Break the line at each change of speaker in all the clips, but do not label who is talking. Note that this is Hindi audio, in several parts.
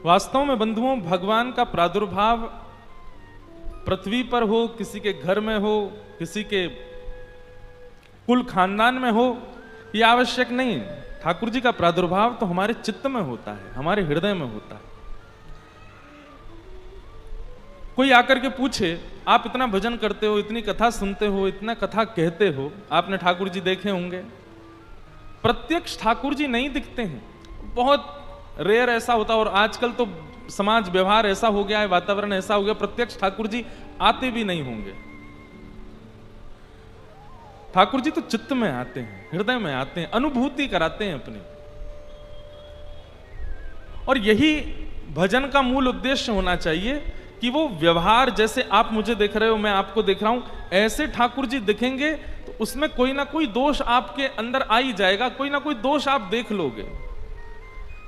वास्तव में बंधुओं, भगवान का प्रादुर्भाव पृथ्वी पर हो, किसी के घर में हो, किसी के कुल खानदान में हो, यह आवश्यक नहीं। ठाकुर जी का प्रादुर्भाव तो हमारे चित्त में होता है, हमारे हृदय में होता है। कोई आकर के पूछे, आप इतना भजन करते हो, इतनी कथा सुनते हो, इतना कथा कहते हो, आपने ठाकुर जी देखे होंगे। प्रत्यक्ष ठाकुर जी नहीं दिखते हैं, बहुत रेयर ऐसा होता। और आजकल तो समाज व्यवहार ऐसा हो गया है, वातावरण ऐसा हो गया, प्रत्यक्ष ठाकुर जी आते भी नहीं होंगे। ठाकुर जी तो चित्त में आते हैं, हृदय में आते हैं, अनुभूति कराते हैं अपनी। और यही भजन का मूल उद्देश्य होना चाहिए कि वो व्यवहार, जैसे आप मुझे देख रहे हो, मैं आपको देख रहा हूं, ऐसे ठाकुर जी दिखेंगे तो उसमें कोई ना कोई दोष आपके अंदर आ ही जाएगा, कोई ना कोई दोष आप देख लोगे।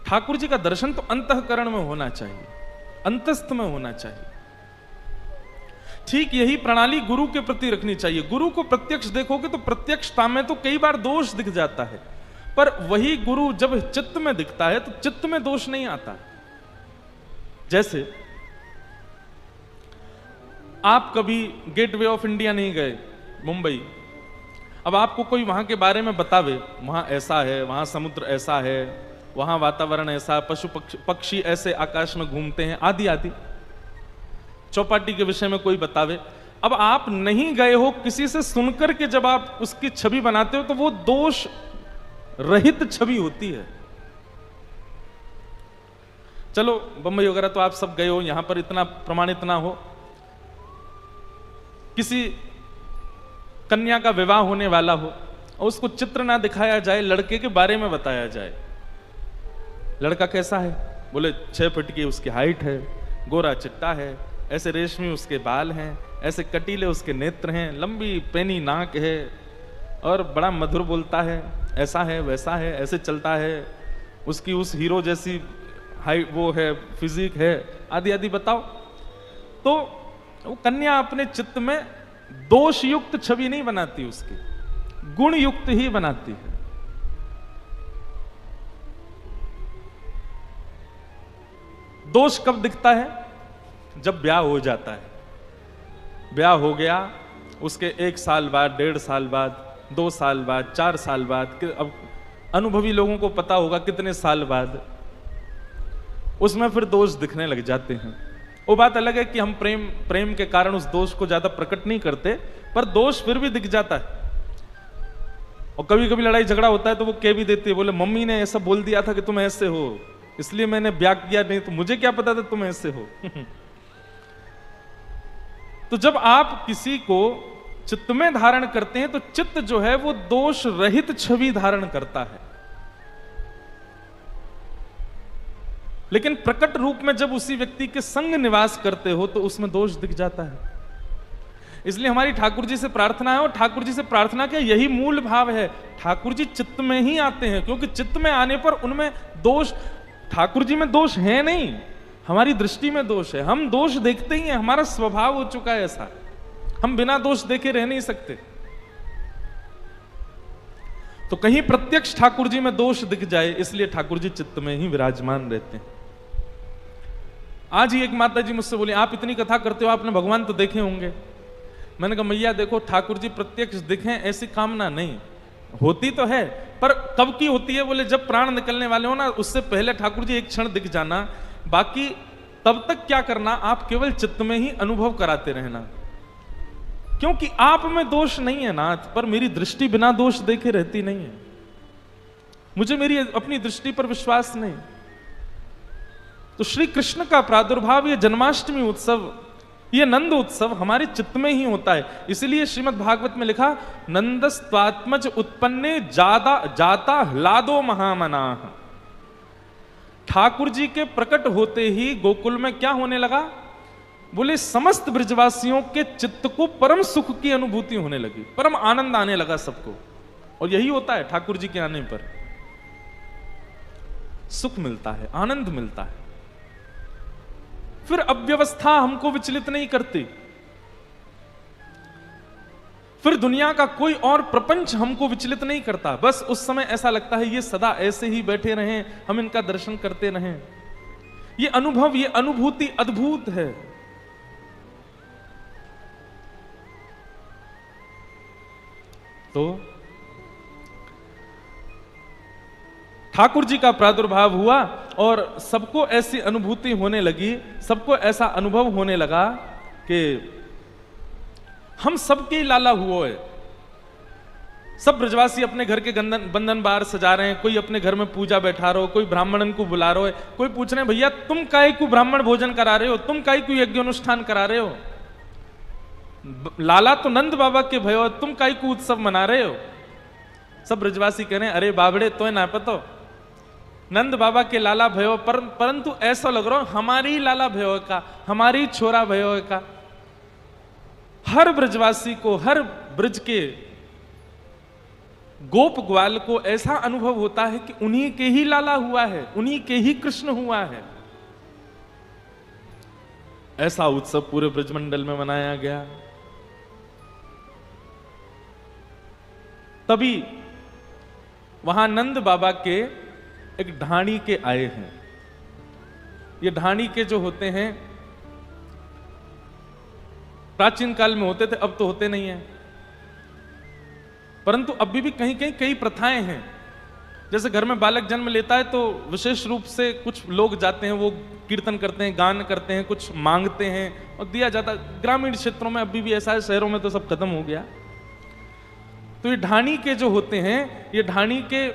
ठाकुर जी का दर्शन तो अंतःकरण में होना चाहिए, अंतस्थ में होना चाहिए। ठीक यही प्रणाली गुरु के प्रति रखनी चाहिए। गुरु को प्रत्यक्ष देखोगे तो प्रत्यक्षता में तो कई बार दोष दिख जाता है, पर वही गुरु जब चित्त में दिखता है तो चित्त में दोष नहीं आता। जैसे आप कभी गेटवे ऑफ इंडिया नहीं गए, मुंबई, अब आपको कोई वहां के बारे में बतावे, वहां ऐसा है, वहां समुद्र ऐसा है, वहां वातावरण ऐसा, पशु पक्षी ऐसे आकाश में घूमते हैं, आदि आदि, चौपाटी के विषय में कोई बतावे। अब आप नहीं गए हो, किसी से सुनकर के जब आप उसकी छवि बनाते हो तो वो दोष रहित छवि होती है। चलो बंबई वगैरह तो आप सब गए हो, यहां पर इतना प्रमाणित ना हो, किसी कन्या का विवाह होने वाला हो और उसको चित्र ना दिखाया जाए, लड़के के बारे में बताया जाए, लड़का कैसा है, बोले 6 फीट की उसकी हाइट है, गोरा चिट्टा है, ऐसे रेशमी उसके बाल हैं, ऐसे कटीले उसके नेत्र हैं, लंबी पैनी नाक है और बड़ा मधुर बोलता है, ऐसा है वैसा है, ऐसे चलता है, उसकी उस हीरो जैसी हाइट वो है, फिजिक है, आदि आदि बताओ। तो वो कन्या अपने चित्त में दोष युक्त छवि नहीं बनाती, उसकी गुण युक्त ही बनाती है। दोष कब दिखता है? जब ब्याह हो जाता है। ब्याह हो गया, उसके 1 साल बाद, 1.5 साल बाद, 2 साल बाद, 4 साल बाद, अब अनुभवी लोगों को पता होगा कितने साल बाद, उसमें फिर दोष दिखने लग जाते हैं। वो बात अलग है कि हम प्रेम के कारण उस दोष को ज्यादा प्रकट नहीं करते, पर दोष फिर भी दिख जाता है। और कभी कभी लड़ाई झगड़ा होता है तो वो कह भी देती है, बोले मम्मी ने ऐसा बोल दिया था कि तुम ऐसे हो, इसलिए मैंने ब्याह किया, नहीं तो मुझे क्या पता था तुम ऐसे हो। तो जब आप किसी को चित्त में धारण करते हैं तो चित्त जो है वो दोष रहित छवि धारण करता है। लेकिन प्रकट रूप में जब उसी व्यक्ति के संग निवास करते हो तो उसमें दोष दिख जाता है। इसलिए हमारी ठाकुर जी से प्रार्थना है, और ठाकुर जी से प्रार्थना के यही मूल भाव है, ठाकुर जी चित्त में ही आते हैं, क्योंकि चित्त में आने पर उनमें दोष, ठाकुर जी में दोष है नहीं, हमारी दृष्टि में दोष है। हम दोष देखते ही हैं, हमारा स्वभाव हो चुका है ऐसा, हम बिना दोष देखे रह नहीं सकते। तो कहीं प्रत्यक्ष ठाकुर जी में दोष दिख जाए, इसलिए ठाकुर जी चित्त में ही विराजमान रहते हैं। आज ही एक माता जी मुझसे बोली, आप इतनी कथा करते हो, आपने भगवान तो देखे होंगे। मैंने कहा मैया देखो, ठाकुर जी प्रत्यक्ष दिखें ऐसी कामना नहीं होती, तो है, पर कब की होती है? बोले जब प्राण निकलने वाले हो ना, उससे पहले ठाकुर जी एक क्षण दिख जाना, बाकी तब तक क्या करना, आप केवल चित्त में ही अनुभव कराते रहना, क्योंकि आप में दोष नहीं है नाथ, पर मेरी दृष्टि बिना दोष देखे रहती नहीं है। मुझे मेरी अपनी दृष्टि पर विश्वास नहीं। तो श्री कृष्ण का प्रादुर्भाव, ये जन्माष्टमी उत्सव, ये नंद उत्सव हमारे चित्त में ही होता है। इसलिए श्रीमद् भागवत में लिखा, नंदस्त्वात्मज उत्पन्ने जाता ह्लादो महामनाः। ठाकुर जी के प्रकट होते ही गोकुल में क्या होने लगा? बोले समस्त ब्रजवासियों के चित्त को परम सुख की अनुभूति होने लगी, परम आनंद आने लगा सबको। और यही होता है, ठाकुर जी के आने पर सुख मिलता है, आनंद मिलता है। फिर अव्यवस्था हमको विचलित नहीं करती, फिर दुनिया का कोई और प्रपंच हमको विचलित नहीं करता। बस उस समय ऐसा लगता है ये सदा ऐसे ही बैठे रहें, हम इनका दर्शन करते रहें। ये अनुभव, ये अनुभूति अद्भुत है। तो ठाकुर जी का प्रादुर्भाव हुआ और सबको ऐसी अनुभूति होने लगी, सबको ऐसा अनुभव होने लगा कि हम सबके लाला हुआ है। सब ब्रजवासी अपने घर के बंधन बार सजा रहे हैं, कोई अपने घर में पूजा बैठा रहे हो, कोई ब्राह्मणन को बुला रहे हो, कोई पूछ रहे हैं भैया तुम काहे को ब्राह्मण भोजन करा रहे हो, तुम काहे को यज्ञ अनुष्ठान करा रहे हो, लाला तो नंद बाबा के भयो, तुम काहे को उत्सव मना रहे हो। सब ब्रजवासी कह रहे हैं अरे बाबड़े तो ना पतो, नंद बाबा के लाला भयो, परंतु ऐसा लग रहा हमारी लाला भयो का, हमारी छोरा भयो का। हर ब्रजवासी को, हर ब्रज के गोप ग्वाल को ऐसा अनुभव होता है कि उन्हीं के ही लाला हुआ है, उन्हीं के ही कृष्ण हुआ है। ऐसा उत्सव पूरे ब्रजमंडल में मनाया गया। तभी वहां नंद बाबा के एक ढाणी के आए हैं। ये ढाणी के जो होते हैं प्राचीन काल में होते थे, अब तो होते नहीं है, परंतु अभी भी कहीं कहीं कई प्रथाएं हैं। जैसे घर में बालक जन्म लेता है तो विशेष रूप से कुछ लोग जाते हैं, वो कीर्तन करते हैं, गान करते हैं, कुछ मांगते हैं और दिया जाता है। ग्रामीण क्षेत्रों में अभी भी ऐसा है, शहरों में तो सब खत्म हो गया। तो ये ढाणी के जो होते हैं, ये ढाणी के,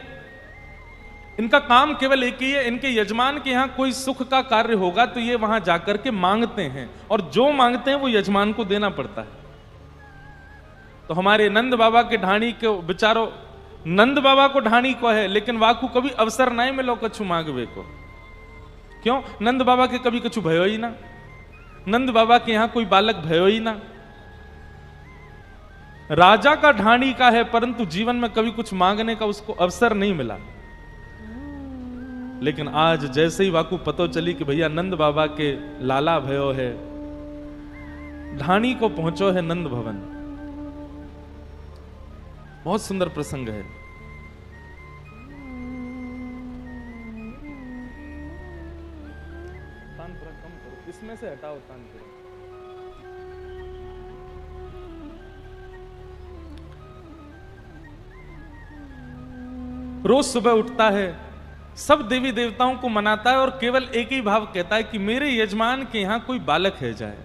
इनका काम केवल एक ही है, इनके यजमान के यहां कोई सुख का कार्य होगा तो ये वहां जाकर के मांगते हैं, और जो मांगते हैं वो यजमान को देना पड़ता है। तो हमारे नंद बाबा के ढाणी के बेचारो, नंद बाबा को ढाणी को है, लेकिन वाकू कभी अवसर नहीं मिलो कछु मांगवे को। क्यों? नंद बाबा के कभी कछु भयो ही ना, नंद बाबा के यहां कोई बालक भयो ही ना। राजा का ढाणी का है, परंतु जीवन में कभी कुछ मांगने का उसको अवसर नहीं मिला। लेकिन आज जैसे ही वाकू पतो चली कि भैया नंद बाबा के लाला भयो है, ढाणी को पहुंचो है नंद भवन। बहुत सुंदर प्रसंग है। तानपुरा कम करो, इसमें से हटाओ तानपुरा। रोज सुबह उठता है, सब देवी देवताओं को मनाता है और केवल एक ही भाव कहता है कि मेरे यजमान के यहां कोई बालक है जाए।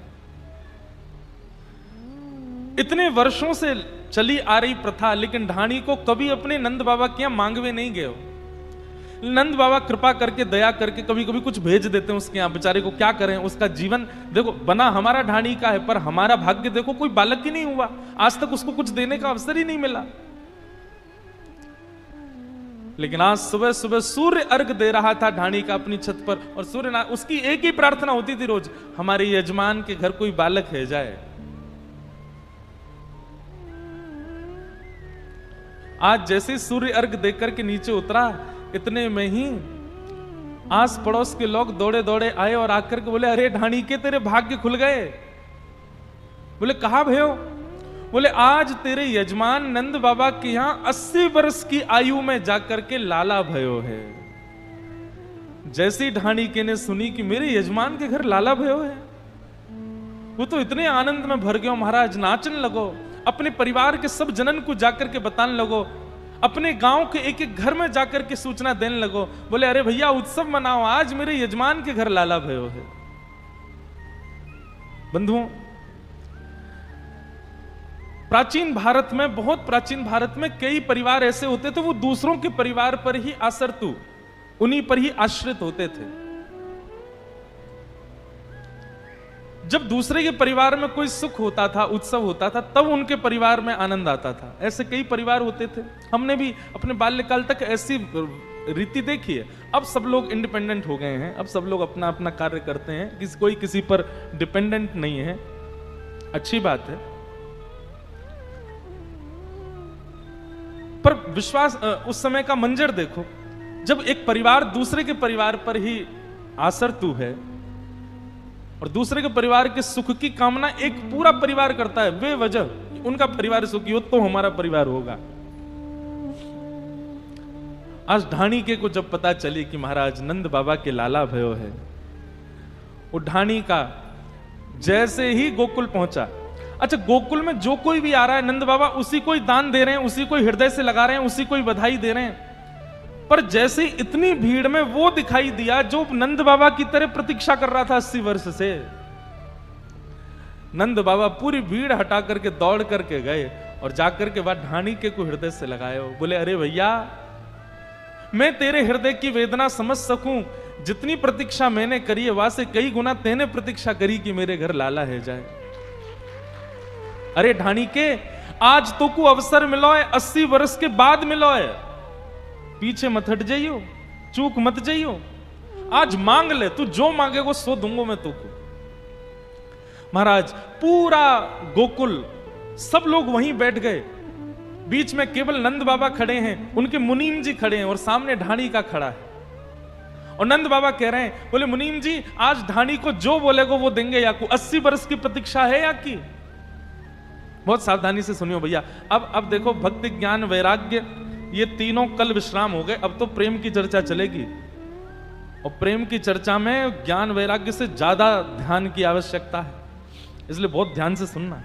इतने वर्षों से चली आ रही प्रथा, लेकिन ढाणी को कभी अपने नंद बाबा के यहां मांगवे नहीं गए हो। नंद बाबा कृपा करके, दया करके कभी कभी कुछ भेज देते हैं उसके यहां, बेचारे को क्या करें, उसका जीवन देखो बना हमारा ढाणी का है, पर हमारा भाग्य देखो कोई बालक ही नहीं हुआ, आज तक उसको कुछ देने का अवसर ही नहीं मिला। लेकिन आज सुबह सुबह सूर्य अर्घ दे रहा था ढाणी का अपनी छत पर, और सूर्य उसकी एक ही प्रार्थना होती थी रोज, हमारे यजमान के घर कोई बालक है जाए। आज जैसे सूर्य अर्घ देकर के नीचे उतरा, इतने में ही आस पड़ोस के लोग दौड़े दौड़े आए और आकर के बोले अरे ढाणी के तेरे भाग्य खुल गए। बोले कहा भयो? बोले आज तेरे यजमान नंद बाबा के यहां 80 वर्ष की आयु में जाकर के लाला भयो है। जैसे ढाणी के ने सुनी कि मेरे यजमान के घर लाला भयो है, वो तो इतने आनंद में भर गयो महाराज, नाचन लगो, अपने परिवार के सब जनन को जाकर के बताने लगो, अपने गांव के एक एक घर में जाकर के सूचना देने लगो। बोले अरे भैया उत्सव मनाओ, आज मेरे यजमान के घर लाला भयो है। बंधुओं, प्राचीन भारत में, बहुत प्राचीन भारत में कई परिवार ऐसे होते थे, वो दूसरों के परिवार पर ही आश्रित, उन्हीं पर ही आश्रित होते थे। जब दूसरे के परिवार में कोई सुख होता था, उत्सव होता था, तब उनके परिवार में आनंद आता था। ऐसे कई परिवार होते थे, हमने भी अपने बाल्यकाल तक ऐसी रीति देखी है। अब सब लोग इंडिपेंडेंट हो गए हैं, अब सब लोग अपना अपना कार्य करते हैं, कोई किसी पर डिपेंडेंट नहीं है, अच्छी बात है। पर विश्वास, उस समय का मंजर देखो, जब एक परिवार दूसरे के परिवार पर ही आसक्त है और दूसरे के परिवार के सुख की कामना एक पूरा परिवार करता है, बेवजह उनका परिवार सुखी हो तो हमारा परिवार होगा। आज ढाणी के को जब पता चली कि महाराज नंद बाबा के लाला भयो है, वो ढाणी का जैसे ही गोकुल पहुंचा, अच्छा गोकुल में जो कोई भी आ रहा है नंद बाबा उसी को ही दान दे रहे हैं, उसी को हृदय से लगा रहे हैं, उसी को ही बधाई दे रहे हैं। पर जैसे इतनी भीड़ में वो दिखाई दिया जो नंद बाबा की तरह प्रतीक्षा कर रहा था 80 वर्ष से, नंद बाबा पूरी भीड़ हटा करके दौड़ करके गए और जाकर के बाद ढाणी के को हृदय से लगाए। बोले अरे भैया, मैं तेरे हृदय की वेदना समझ सकूं, जितनी प्रतीक्षा मैंने करी है वहां से कई गुना तेने प्रतीक्षा करी कि मेरे घर लाला है जाए। अरे ढाणी के, आज तो को अवसर मिलो है, 80 वर्ष के बाद मिलो है, पीछे मत हट जाइयो, चूक मत जाइयो, आज मांग ले, तू जो मांगेगो सो दूंगो मैं तुझको। महाराज पूरा गोकुल सब लोग वहीं बैठ गए, बीच में केवल नंद बाबा खड़े हैं, उनके मुनीम जी खड़े हैं और सामने ढाणी का खड़ा है। और नंद बाबा कह रहे हैं, बोले मुनीम जी आज ढाणी को जो बोलेगो वो देंगे, या को 80 वर्ष की प्रतीक्षा है या की। बहुत सावधानी से सुनियो भैया, अब देखो भक्ति ज्ञान वैराग्य ये तीनों कल विश्राम हो गए, अब तो प्रेम की चर्चा चलेगी। और प्रेम की चर्चा में ज्ञान वैराग्य से ज्यादा ध्यान की आवश्यकता है, इसलिए बहुत ध्यान से सुनना।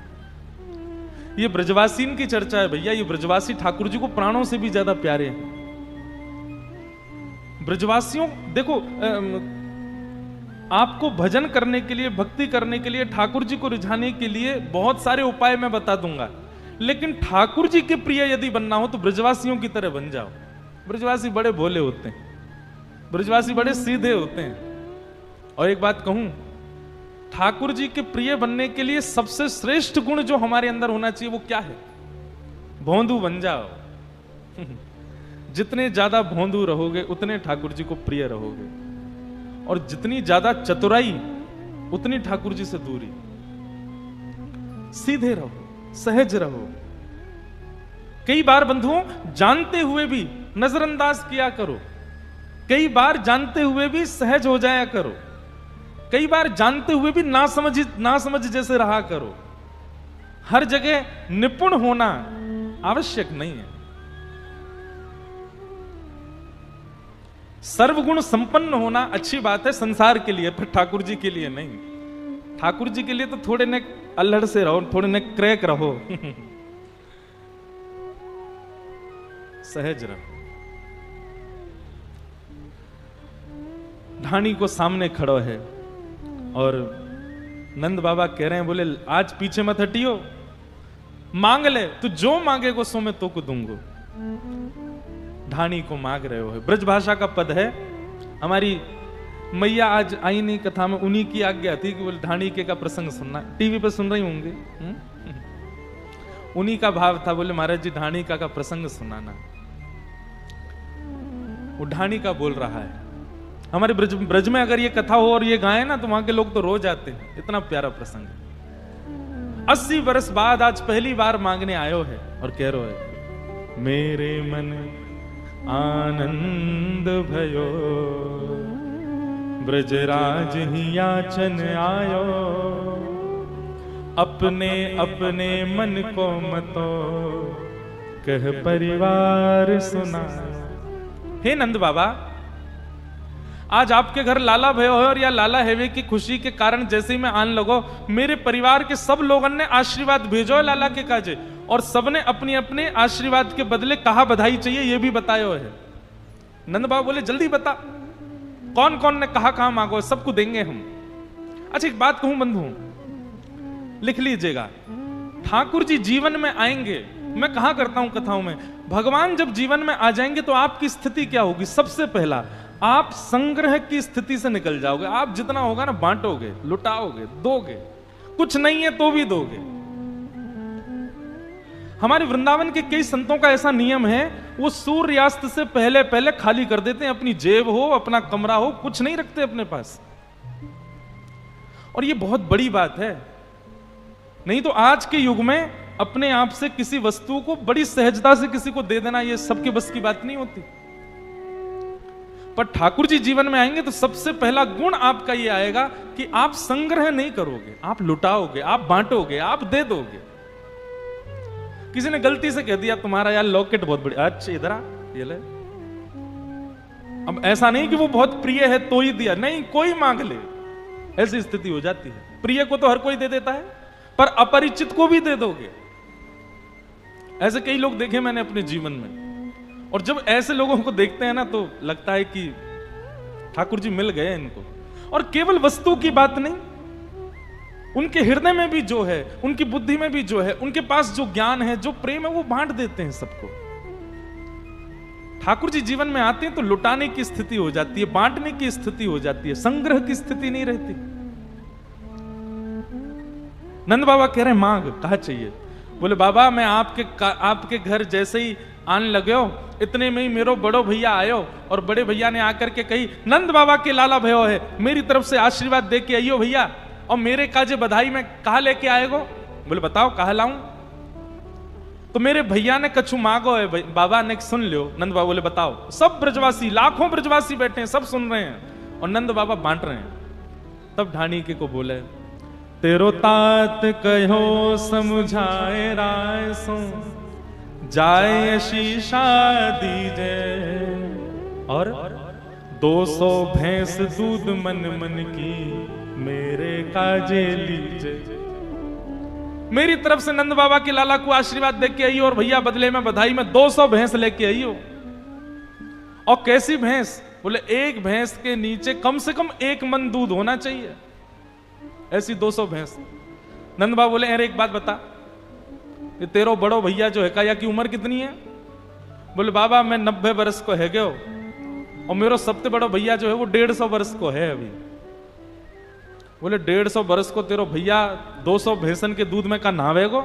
ये ब्रजवासीन की चर्चा है भैया, ये ब्रजवासी ठाकुर जी को प्राणों से भी ज्यादा प्यारे हैं। ब्रजवासियों देखो, आपको भजन करने के लिए, भक्ति करने के लिए, ठाकुर जी को रिझाने के लिए बहुत सारे उपाय मैं बता दूंगा, लेकिन ठाकुर जी के प्रिय यदि बनना हो तो ब्रजवासियों की तरह बन जाओ। ब्रजवासी बड़े भोले होते हैं, ब्रजवासी बड़े सीधे होते हैं। और एक बात कहूं, ठाकुर जी के प्रिय बनने के लिए सबसे श्रेष्ठ गुण जो हमारे अंदर होना चाहिए वो क्या है? भोंदू बन जाओ। जितने ज्यादा भोंदू रहोगे उतने ठाकुर जी को प्रिय रहोगे, और जितनी ज्यादा चतुराई उतनी ठाकुर जी से दूरी। सीधे रहो, सहज रहो। कई बार बंधुओं जानते हुए भी नजरअंदाज किया करो, कई बार जानते हुए भी सहज हो जाया करो, कई बार जानते हुए भी ना समझ जैसे रहा करो। हर जगह निपुण होना आवश्यक नहीं है। सर्वगुण संपन्न होना अच्छी बात है संसार के लिए, पर ठाकुर जी के लिए नहीं। ठाकुर जी के लिए तो थोड़े ने अल्हड़ से रहो, थोड़े ने क्रैक रहो। सहज रहो। ढाणी को सामने खड़ो है और नंद बाबा कह रहे हैं, बोले आज पीछे मत हटियो, मांग ले, तू जो मांगेगो सो मैं तो को दूंगो। ढाणी को मांग रहे हो। ब्रज भाषा का पद है। हमारी मैया आज आई नहीं कथा में, उन्हीं की आज्ञा थी कि बोले ढाणी के का प्रसंग सुनना, टीवी पे सुन रही होंगे। उन्हीं का भाव था, बोले महाराज जी ढाणी का प्रसंग सुनाना। वो ढाणी का बोल रहा है। हमारे ब्रज में अगर ये कथा हो और ये गाए ना तो वहां के लोग तो रोज आते हैं, इतना प्यारा प्रसंग। 80 वर्ष बाद आज पहली बार मांगने आयो है और कह रहे है, मेरे मन आनंद भयो, ब्रजराज ही याचन आयो, अपने अपने मन को मतो, कह परिवार सुना। हे नंद बाबा, आज आपके घर लाला भयो है और या लाला हेवे की खुशी के कारण जैसे ही मैं आन लगो, मेरे परिवार के सब लोगों ने आशीर्वाद भेजो है लाला के काजे, और सबने अपने अपने आशीर्वाद के बदले कहा बधाई चाहिए ये भी बतायो है। नंद बाबा बोले जल्दी बता, कौन कौन ने कहा मांगो, सबको देंगे हम। अच्छा एक बात कहूं बंधु, लिख लीजिएगा, ठाकुर जी जीवन में आएंगे, मैं कहा करता हूं कथाओं में, भगवान जब जीवन में आ जाएंगे तो आपकी स्थिति क्या होगी? सबसे पहला आप संग्रह की स्थिति से निकल जाओगे। आप जितना होगा ना बांटोगे, लुटाओगे, दोगे, कुछ नहीं है तो भी दोगे। हमारे वृंदावन के कई संतों का ऐसा नियम है, वो सूर्यास्त से पहले पहले खाली कर देते हैं, अपनी जेब हो, अपना कमरा हो, कुछ नहीं रखते अपने पास। और ये बहुत बड़ी बात है। नहीं तो आज के युग में अपने आप से किसी वस्तु को बड़ी सहजता से किसी को दे देना, ये सबके बस की बात नहीं होती। पर ठाकुर जी जीवन में आएंगे तो सबसे पहला गुण आपका ये आएगा कि आप संग्रह नहीं करोगे, आप लुटाओगे, आप बांटोगे, आप दे दोगे। किसी ने गलती से कह दिया तुम्हारा यार लॉकेट बहुत बड़ी, अच्छा इधर आ, ये ले। अब ऐसा नहीं कि वो बहुत प्रिय है तो ही दिया, नहीं, कोई मांग ले, ऐसी स्थिति हो जाती है। प्रिय को तो हर कोई दे देता है, पर अपरिचित को भी दे दोगे। ऐसे कई लोग देखे मैंने अपने जीवन में, और जब ऐसे लोगों को देखते हैं ना तो लगता है कि ठाकुर जी मिल गए इनको। और केवल वस्तु की बात नहीं, उनके हृदय में भी जो है, उनकी बुद्धि में भी जो है, उनके पास जो ज्ञान है, जो प्रेम है, वो बांट देते हैं सबको। ठाकुर जी जीवन में आते हैं तो लुटाने की स्थिति हो जाती है, बांटने की स्थिति हो जाती है, संग्रह की स्थिति नहीं रहती। नंद बाबा कह रहे हैं मांग, कहा चाहिए? बोले बाबा मैं आपके घर जैसे ही आने लगे हो, इतने में ही मेरो बड़ो भैया आयो, और बड़े भैया ने आकर के कही नंद बाबा के लाला भयो है, मेरी तरफ से आशीर्वाद दे के आइयो भैया, और मेरे काजे बधाई में कहा लेके आएगो? बोले बताओ कहा लाऊं? तो मेरे भैया ने कछु मांगो है बाबा ने, सुन लो। नंद बाबा बोले बताओ। सब ब्रजवासी, लाखों ब्रजवासी बैठे हैं, सब सुन रहे हैं, और नंद बाबा बांट रहे हैं। तब ढाणिके को बोले तेरो तात कहो समझाए राय सो, जाए शीशा दीजे, और 200 भैंस दूध मन मन की मेरे काजे लीजे। मेरी तरफ से नंद बाबा के लाला को आशीर्वाद दे के आई, और भैया बदले में बधाई में 200 भैंस लेके आई हो। और कैसी भैंस? बोले एक भैंस के नीचे कम से कम 1 मन दूध होना चाहिए, ऐसी 200 भैंस। नंद बाबा बोले अरे एक बात बता, ये तेरो बड़ो भैया जो है काया की उम्र कितनी है? बोले बाबा मैं 90 वर्ष को है गयो, और मेरा सबसे बड़ा भैया जो है वो 150 वर्ष को है अभी। बोले 150 वर्ष को तेरो भैया 200 भैंसन के दूध में का नहावेगो?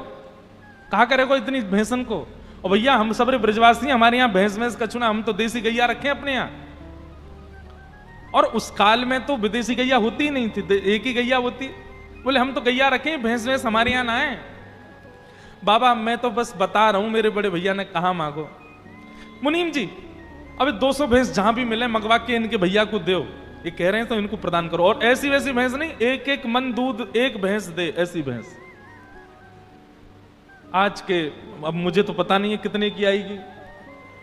कहा करेगो इतनी भैंसन को? और भैया हम सब ब्रजवासी, हमारे यहाँ भैंस कछुना, हम तो देसी गैया रखे अपने यहाँ। और उस काल में तो विदेशी गैया होती ही नहीं थी, एक ही गैया होती। बोले हम तो गैया रखे, भैंस हमारे यहाँ ना है। बाबा मैं तो बस बता रहा हूं, मेरे बड़े भैया ने कहा मांगो। मुनीम जी अबे 200 भैंस जहां भी मिले मंगवा के इनके भैया को दो, ये कह रहे हैं तो इनको प्रदान करो। और ऐसी वैसी भैंस नहीं, 1-1 मन दूध एक भैंस दे, ऐसी भैंस। आज के, अब मुझे तो पता नहीं है कितने की आएगी,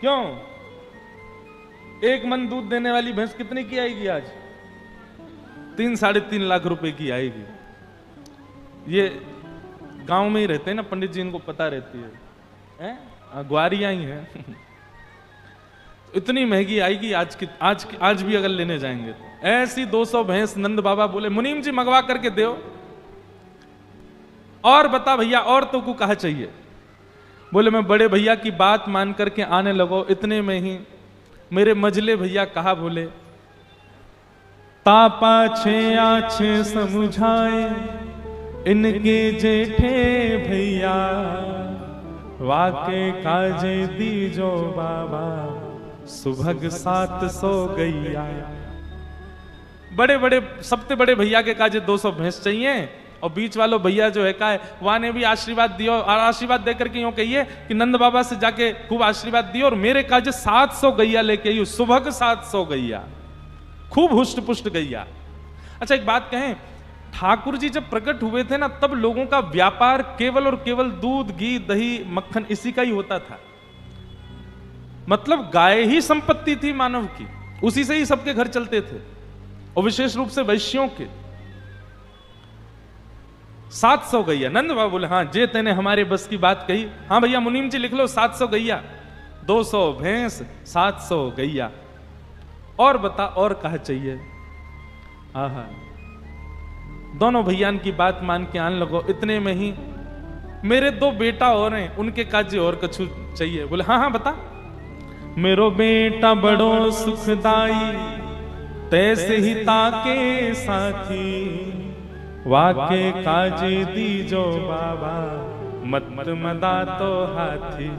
क्यों 1 मन दूध देने वाली भैंस कितने की आएगी आज? 3-3.5 लाख रुपए की आएगी। ये गांव में ही रहते हैं ना पंडित जी, इनको पता रहती है, ग्वारियां ही हैं। इतनी महंगी आएगी आज भी अगर लेने जाएंगे तो। ऐसी 200 भैंस नंद बाबा बोले मुनीम जी मंगवा करके दो। और बता भैया और तो को कहा चाहिए? बोले मैं बड़े भैया की बात मान करके आने लगो, इतने में ही मेरे मजले भैया कहा बोले तापा छे आछे समझाए इनके जेठे भैया, वाके काजे दीजो बाबा सुभग 700 गैया। बड़े बड़े सबसे बड़े भैया के काजे 200 भैंस चाहिए, और बीच वालों भैया जो है का है वहां ने भी आशीर्वाद दियो, और आशीर्वाद देकर के यूं कहिए कि नंद बाबा से जाके खूब आशीर्वाद दियो, और मेरे काजे 700 गैया लेके आई, सुभग 700 गैया, खूब हुष्ट पुष्ट गैया। अच्छा एक बात कहें, ठाकुर जी जब प्रकट हुए थे ना तब लोगों का व्यापार केवल और केवल दूध घी दही मक्खन इसी का ही होता था। मतलब गाय ही संपत्ति थी मानव की, उसी से ही सबके घर चलते थे, और विशेष रूप से वैश्यों के। 700 गैया। नंद बाबा बोले हाँ जे तेने हमारे बस की बात कही। हाँ भैया मुनीम जी लिख लो 700 गैया, 200 भैंस 700 गैया। और बता और कहा चाहिए? आहा दोनों भैया की बात मान के आने लगो, इतने में ही मेरे 2 बेटा और हैं, उनके काजे और कछु चाहिए। बोले हाँ हाँ बता। मेरो बेटा बड़ो सुखदाई तैसे ही ताके साथी, वाके काजे दीजो बाबा मत मदा तो हाथी।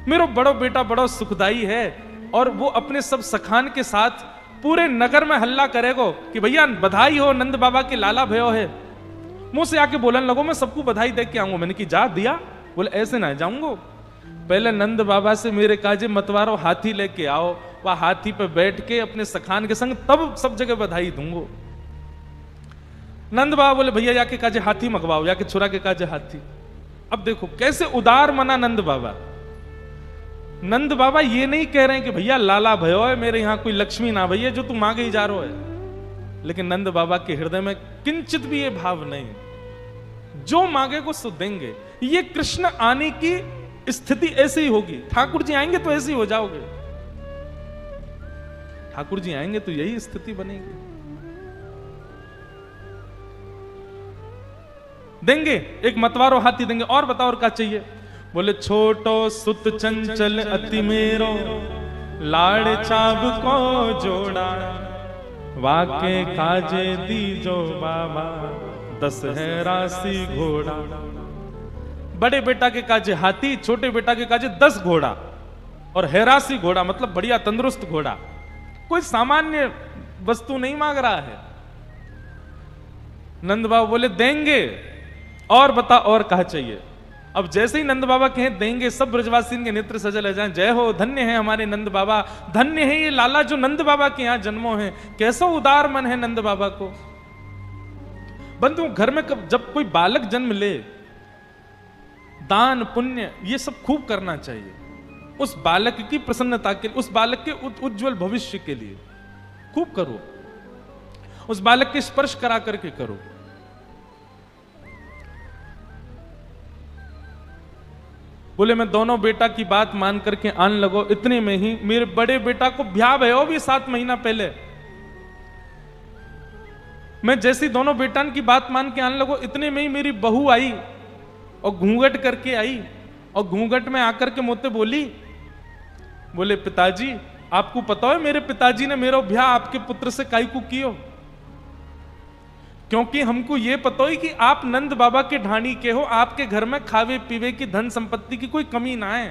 मेरो बड़ो बेटा बड़ो सुखदाई है, और वो अपने सब सखान के साथ पूरे नगर में हल्ला करेगो कि भैया बधाई हो, नंद बाबा के लाला भयो है। मुंह से आके बोलने लगो मैं सबको बधाई दे के आऊंगा। मैंने कि जा दिया? बोले ऐसे ना जाऊंगा, पहले नंद बाबा से मेरे काजे मतवारो हाथी लेके आओ, वह हाथी पे बैठ के अपने सखान के संग तब सब जगह बधाई दूंगो। नंद बाबा बोले भैया जाके काजे हाथी मंगवाओ, जाके छुरा के काजे हाथी। अब देखो कैसे उदार मना नंद बाबा। नंद बाबा ये नहीं कह रहे हैं कि भैया लाला भयो है, मेरे यहां कोई लक्ष्मी ना भैया जो तू मांगे ही जा रहा है। लेकिन नंद बाबा के हृदय में किंचित भी ये भाव नहीं, जो मांगे को सो देंगे। ये कृष्ण आने की स्थिति ऐसी ही होगी। ठाकुर जी आएंगे तो ऐसे ही हो जाओगे, ठाकुर जी आएंगे तो यही स्थिति बनेगी। देंगे, एक मतवारो हाथी देंगे। और बताओ और क्या चाहिए? बोले छोटो सुत चंचल अति मेरो, लाड़ चाब को जोड़ा, वाके काजे दीजो बाबा, 10 है राशि घोड़ा। बड़े बेटा के काजे हाथी, छोटे बेटा के काजे 10 घोड़ा, और हैरासी घोड़ा मतलब बढ़िया तंदुरुस्त घोड़ा। कोई सामान्य वस्तु नहीं मांग रहा है। नंद बाबा बोले देंगे, और बता और कहा चाहिए। अब जैसे ही नंद बाबा कहें देंगे, सब ब्रजवासी के नेत्र सजल जाएं, जय हो, धन्य है हमारे नंद बाबा, धन्य है ये लाला जो नंद बाबा के यहां जन्मों है। कैसा उदार मन है नंद बाबा को। बंधु, घर में जब कोई बालक जन्म ले, दान पुण्य ये सब खूब करना चाहिए, उस बालक की प्रसन्नता के लिए, उस बालक के उज्जवल भविष्य के लिए खूब करो, उस बालक के स्पर्श करा करके करो। बोले मैं दोनों बेटा की बात मान करके आन लगो। इतने में ही मेरे बड़े बेटा को ब्याह भयो भी 7 महीना पहले। मैं जैसी दोनों बेटान की बात मान के आने लगो, इतने में ही मेरी बहू आई और घूंघट करके आई, और घूंघट में आकर के मुझसे बोली, बोले पिताजी आपको पता है मेरे पिताजी ने मेरा ब्याह आपके पुत्र से काई को कियो? क्योंकि हमको ये पता है कि आप नंद बाबा के ढाणी के हो, आपके घर में खावे पीवे की धन संपत्ति की कोई कमी ना है।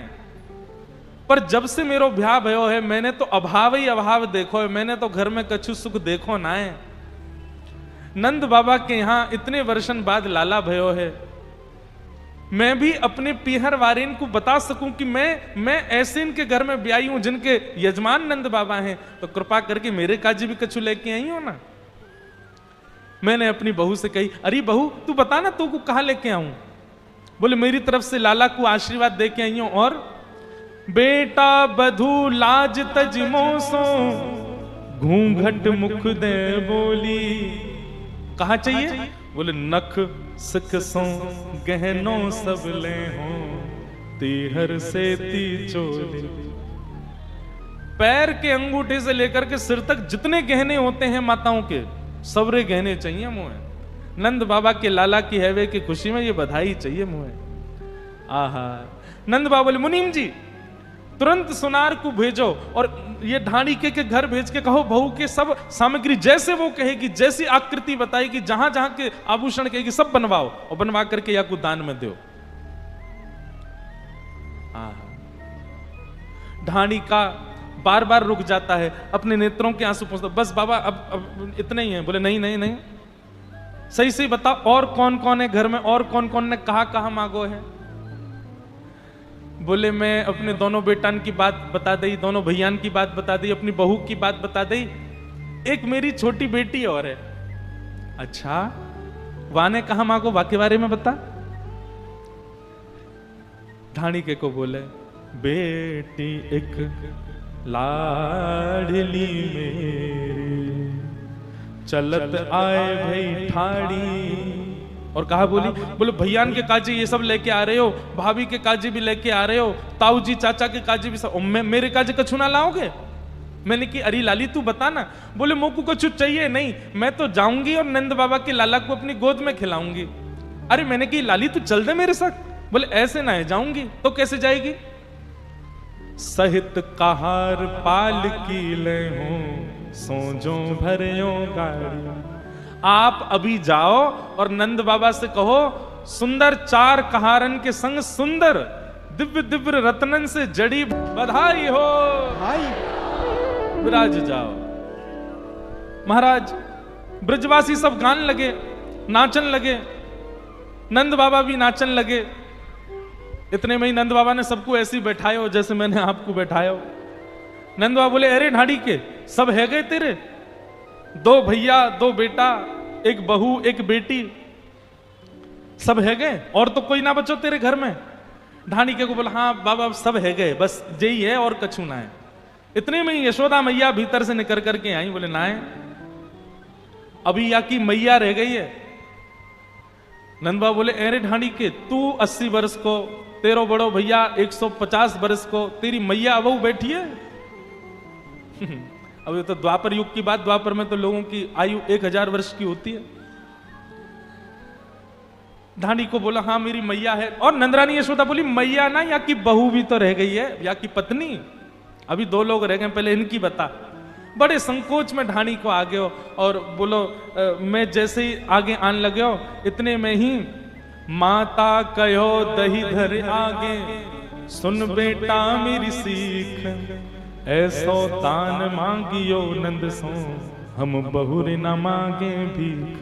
पर जब से मेरो ब्याह भयो है, मैंने तो अभाव ही अभाव देखो है, मैंने तो घर में कछु सुख देखो ना है। नंद बाबा के यहां इतने वर्षन बाद लाला भयो है, मैं भी अपने पीहर वारेन को बता सकूं कि मैं ऐसे इनके घर में ब्याई हूं जिनके यजमान नंद बाबा हैं, तो कृपा करके मेरे काजी भी कछु लेके आई हो ना। मैंने अपनी बहू से कही, अरे बहू तू बता ना तू को कहां लेके आऊं? बोले मेरी तरफ से लाला को आशीर्वाद दे के आई हूं, और बेटा बधू लाज तज मोसो, घूंघट मुख दे बोली। कहा चाहिए? बोले नख सिख सो गहनों सब ले हो, तीहर से ती चोली। पैर के अंगूठे से लेकर के सिर तक जितने गहने होते हैं माताओं के, सबरे गहने चाहिए मुझे। नंद बाबा के लाला की हैवे की खुशी में ये बधाई चाहिए मुझे। आहा। नंद बाबा बोले मुनीम जी तुरंत सुनार को भेजो, और ये ढाणी के घर भेज के कहो बहू के सब सामग्री जैसे वो कहेगी, जैसी आकृति बताएगी, जहां जहां के आभूषण कहेगी सब बनवाओ, और बनवा करके या को दान में दो। ढाणी का बार बार रुक जाता है, अपने नेत्रों के आंसू पोंछता, बस बाबा अब इतना ही है। बोले नहीं नहीं नहीं, सही सही बता और कौन कौन है घर में, और कौन कौन ने कहा मांगो है? बोले मैं अपने दोनों बेटान की बात बता दी, दोनों भैयान की बात बता दी, अपनी बहू की बात बता दी, एक मेरी छोटी बेटी और है। अच्छा वाने कहा मांगो, वाके बारे में बता। ढाणी के को बोले बेटी एक लाडली मेरी, चलत आए भाई ठाड़ी। और कहा बोली, बोले भैयान के काजी ये सब लेके आ रहे हो, भाभी के काजी भी लेके आ रहे हो, ताऊ जी चाचा के काजी भी सब, मेरे काजी कछु ना लाओगे? मैंने की अरे लाली तू बता ना। बोले मोकू कछु चाहिए नहीं, मैं तो जाऊंगी और नंद बाबा के लाला को अपनी गोद में खिलाऊंगी। अरे मैंने की लाली तू चल दे मेरे साथ। बोले ऐसे ना है, जाऊंगी। तो कैसे जाएगी? सहित कहार पाल की ले हो, सोजो भरियो गाड़ी। आप अभी जाओ और नंद बाबा से कहो सुंदर 4 कहारन के संग सुंदर दिव्य दिव्य रत्नन से जड़ी बधाई हो भाई, विराज जाओ। महाराज ब्रजवासी सब गान लगे, नाचन लगे, नंद बाबा भी नाचन लगे। इतने में ही नंद बाबा ने सबको ऐसे ही बैठाए हो जैसे मैंने आपको बैठाया हो। नंद बाबा बोले अरे ढाड़ी के सब है गए तेरे, 2 भैया 2 बेटा, 1 बहू 1 बेटी, सब है गए और तो कोई ना बचो तेरे घर में। ढाणी के को बोला हाँ बाबा सब है गए, बस यही है और कछु ना है। इतने में ही यशोदा मैया भीतर से निकल करके आई। बोले ना है अभी या की मैया रह गई है। नंद बाबा बोले अरे ढांडी के, तू 80 वर्ष को, तेरो बड़ो भैया 150 वर्ष को, तेरी मैया अब बैठी है। अब ये तो द्वापर युग की बात, द्वापर में तो लोगों की आयु 1000 वर्ष की होती है। ढांडी को बोला हाँ मेरी मैया है। और नंदरानी यशोदा बोली मैया ना, या की बहू भी तो रह गई है, या की पत्नी, अभी 2 लोग रह गए, पहले इनकी बता। बड़े संकोच में ढाणी को आगे हो और बोलो मैं जैसे ही आगे आने लगे हो, इतने में ही माता कहो दही धर आगे, सुन बेटा मेरी सीख, ऐसो तान मांगियो नंद सो, हम बहुरे न मांगे भीख।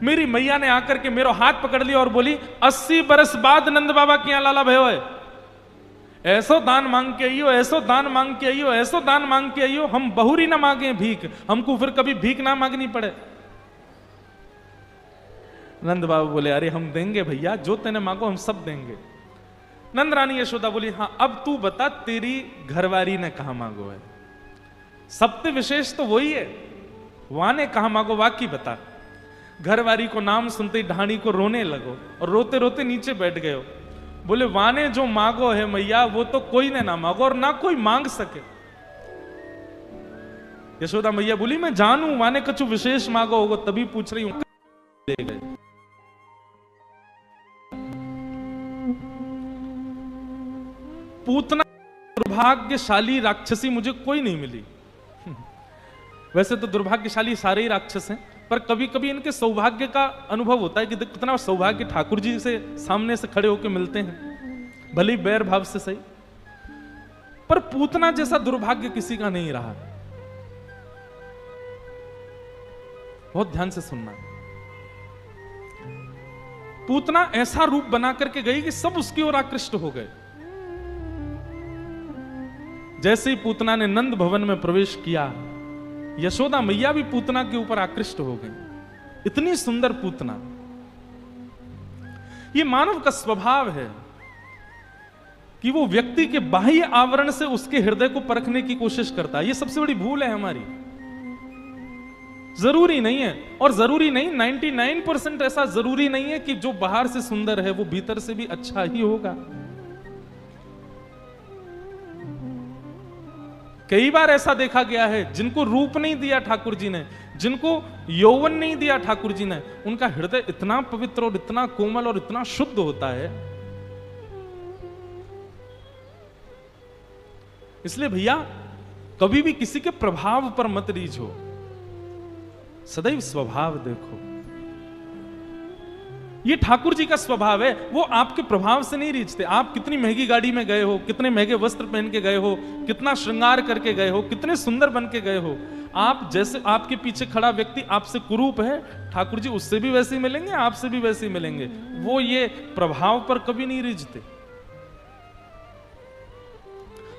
मेरी मैया ने आकर के मेरा हाथ पकड़ लिया और बोली 80 बरस बाद नंद बाबा के यहां लाला भयो है, ऐसो दान मांग के आइयो, ऐसो दान मांग के आइयो, ऐसो दान मांग के आइयो, हम बहुरी ना मांगे भीख, हमको फिर कभी भीख ना मांगनी पड़े। नंद बाबा बोले अरे हम देंगे भैया, जो तेने मांगो हम सब देंगे। नंद रानी यशोदा बोली हाँ अब तू बता तेरी घरवारी ने कहा मांगो है, सबसे विशेष तो वही है, वहां ने कहा मांगो, वाकी बता। घरवारी को नाम सुनते ही ढाणी को रोने लगो और रोते रोते नीचे बैठ गए हो। बोले वाने जो मांगो है मैया वो तो कोई ने ना मांगो और ना कोई मांग सके। यशोदा मैया बोली मैं जानू वाने कछु विशेष मांगो होगो तभी पूछ रही हूं। ले गए। पूतना दुर्भाग्यशाली राक्षसी मुझे कोई नहीं मिली। वैसे तो दुर्भाग्यशाली सारे ही राक्षस हैं, पर कभी कभी इनके सौभाग्य का अनुभव होता है कि कितना सौभाग्य ठाकुर जी से सामने से खड़े होकर मिलते हैं, भले ही बैर भाव से सही। पर पूतना जैसा दुर्भाग्य किसी का नहीं रहा। बहुत ध्यान से सुनना। पूतना ऐसा रूप बना करके गई कि सब उसकी ओर आकृष्ट हो गए। जैसे ही पूतना ने नंद भवन में प्रवेश किया, यशोदा मैया भी पूतना के ऊपर आकृष्ट हो गई। इतनी सुंदर पूतना। ये मानव का स्वभाव है कि वो व्यक्ति के बाह्य आवरण से उसके हृदय को परखने की कोशिश करता है। ये सबसे बड़ी भूल है हमारी। जरूरी नहीं है, और जरूरी नहीं 99% ऐसा जरूरी नहीं है कि जो बाहर से सुंदर है वो भीतर से भी अच्छा ही होगा। कई बार ऐसा देखा गया है जिनको रूप नहीं दिया ठाकुर जी ने, जिनको यौवन नहीं दिया ठाकुर जी ने, उनका हृदय इतना पवित्र और इतना कोमल और इतना शुद्ध होता है। इसलिए भैया कभी भी किसी के प्रभाव पर मत रीझो, सदैव स्वभाव देखो। ये ठाकुर जी का स्वभाव है, वो आपके प्रभाव से नहीं रीझते। आप कितनी महंगी गाड़ी में गए हो, कितने महंगे वस्त्र पहन के गए हो, कितना श्रृंगार करके गए हो, कितने सुंदर बन के गए हो, आप जैसे आपके पीछे खड़ा व्यक्ति आपसे कुरूप है, ठाकुर जी उससे भी वैसे ही मिलेंगे, आपसे भी वैसे ही मिलेंगे। वो ये प्रभाव पर कभी नहीं रीझते।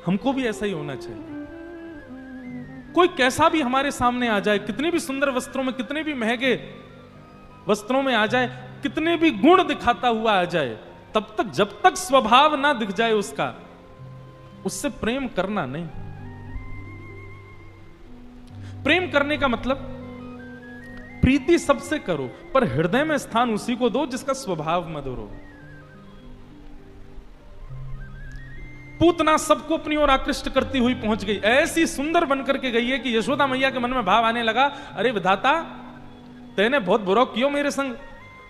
हमको भी ऐसा ही होना चाहिए। कोई कैसा भी हमारे सामने आ जाए, कितने भी सुंदर वस्त्रों में, कितने भी महंगे वस्त्रों में आ जाए, कितने भी गुण दिखाता हुआ आ जाए, तब तक जब तक स्वभाव ना दिख जाए उसका, उससे प्रेम करना नहीं। प्रेम करने का मतलब प्रीति सबसे करो, पर हृदय में स्थान उसी को दो जिसका स्वभाव मधुर हो। पूतना सबको अपनी ओर आकृष्ट करती हुई पहुंच गई। ऐसी सुंदर बनकर के गई है कि यशोदा मैया के मन में भाव आने लगा, अरे विधाता तेने बहुत बुरा कियो मेरे संग।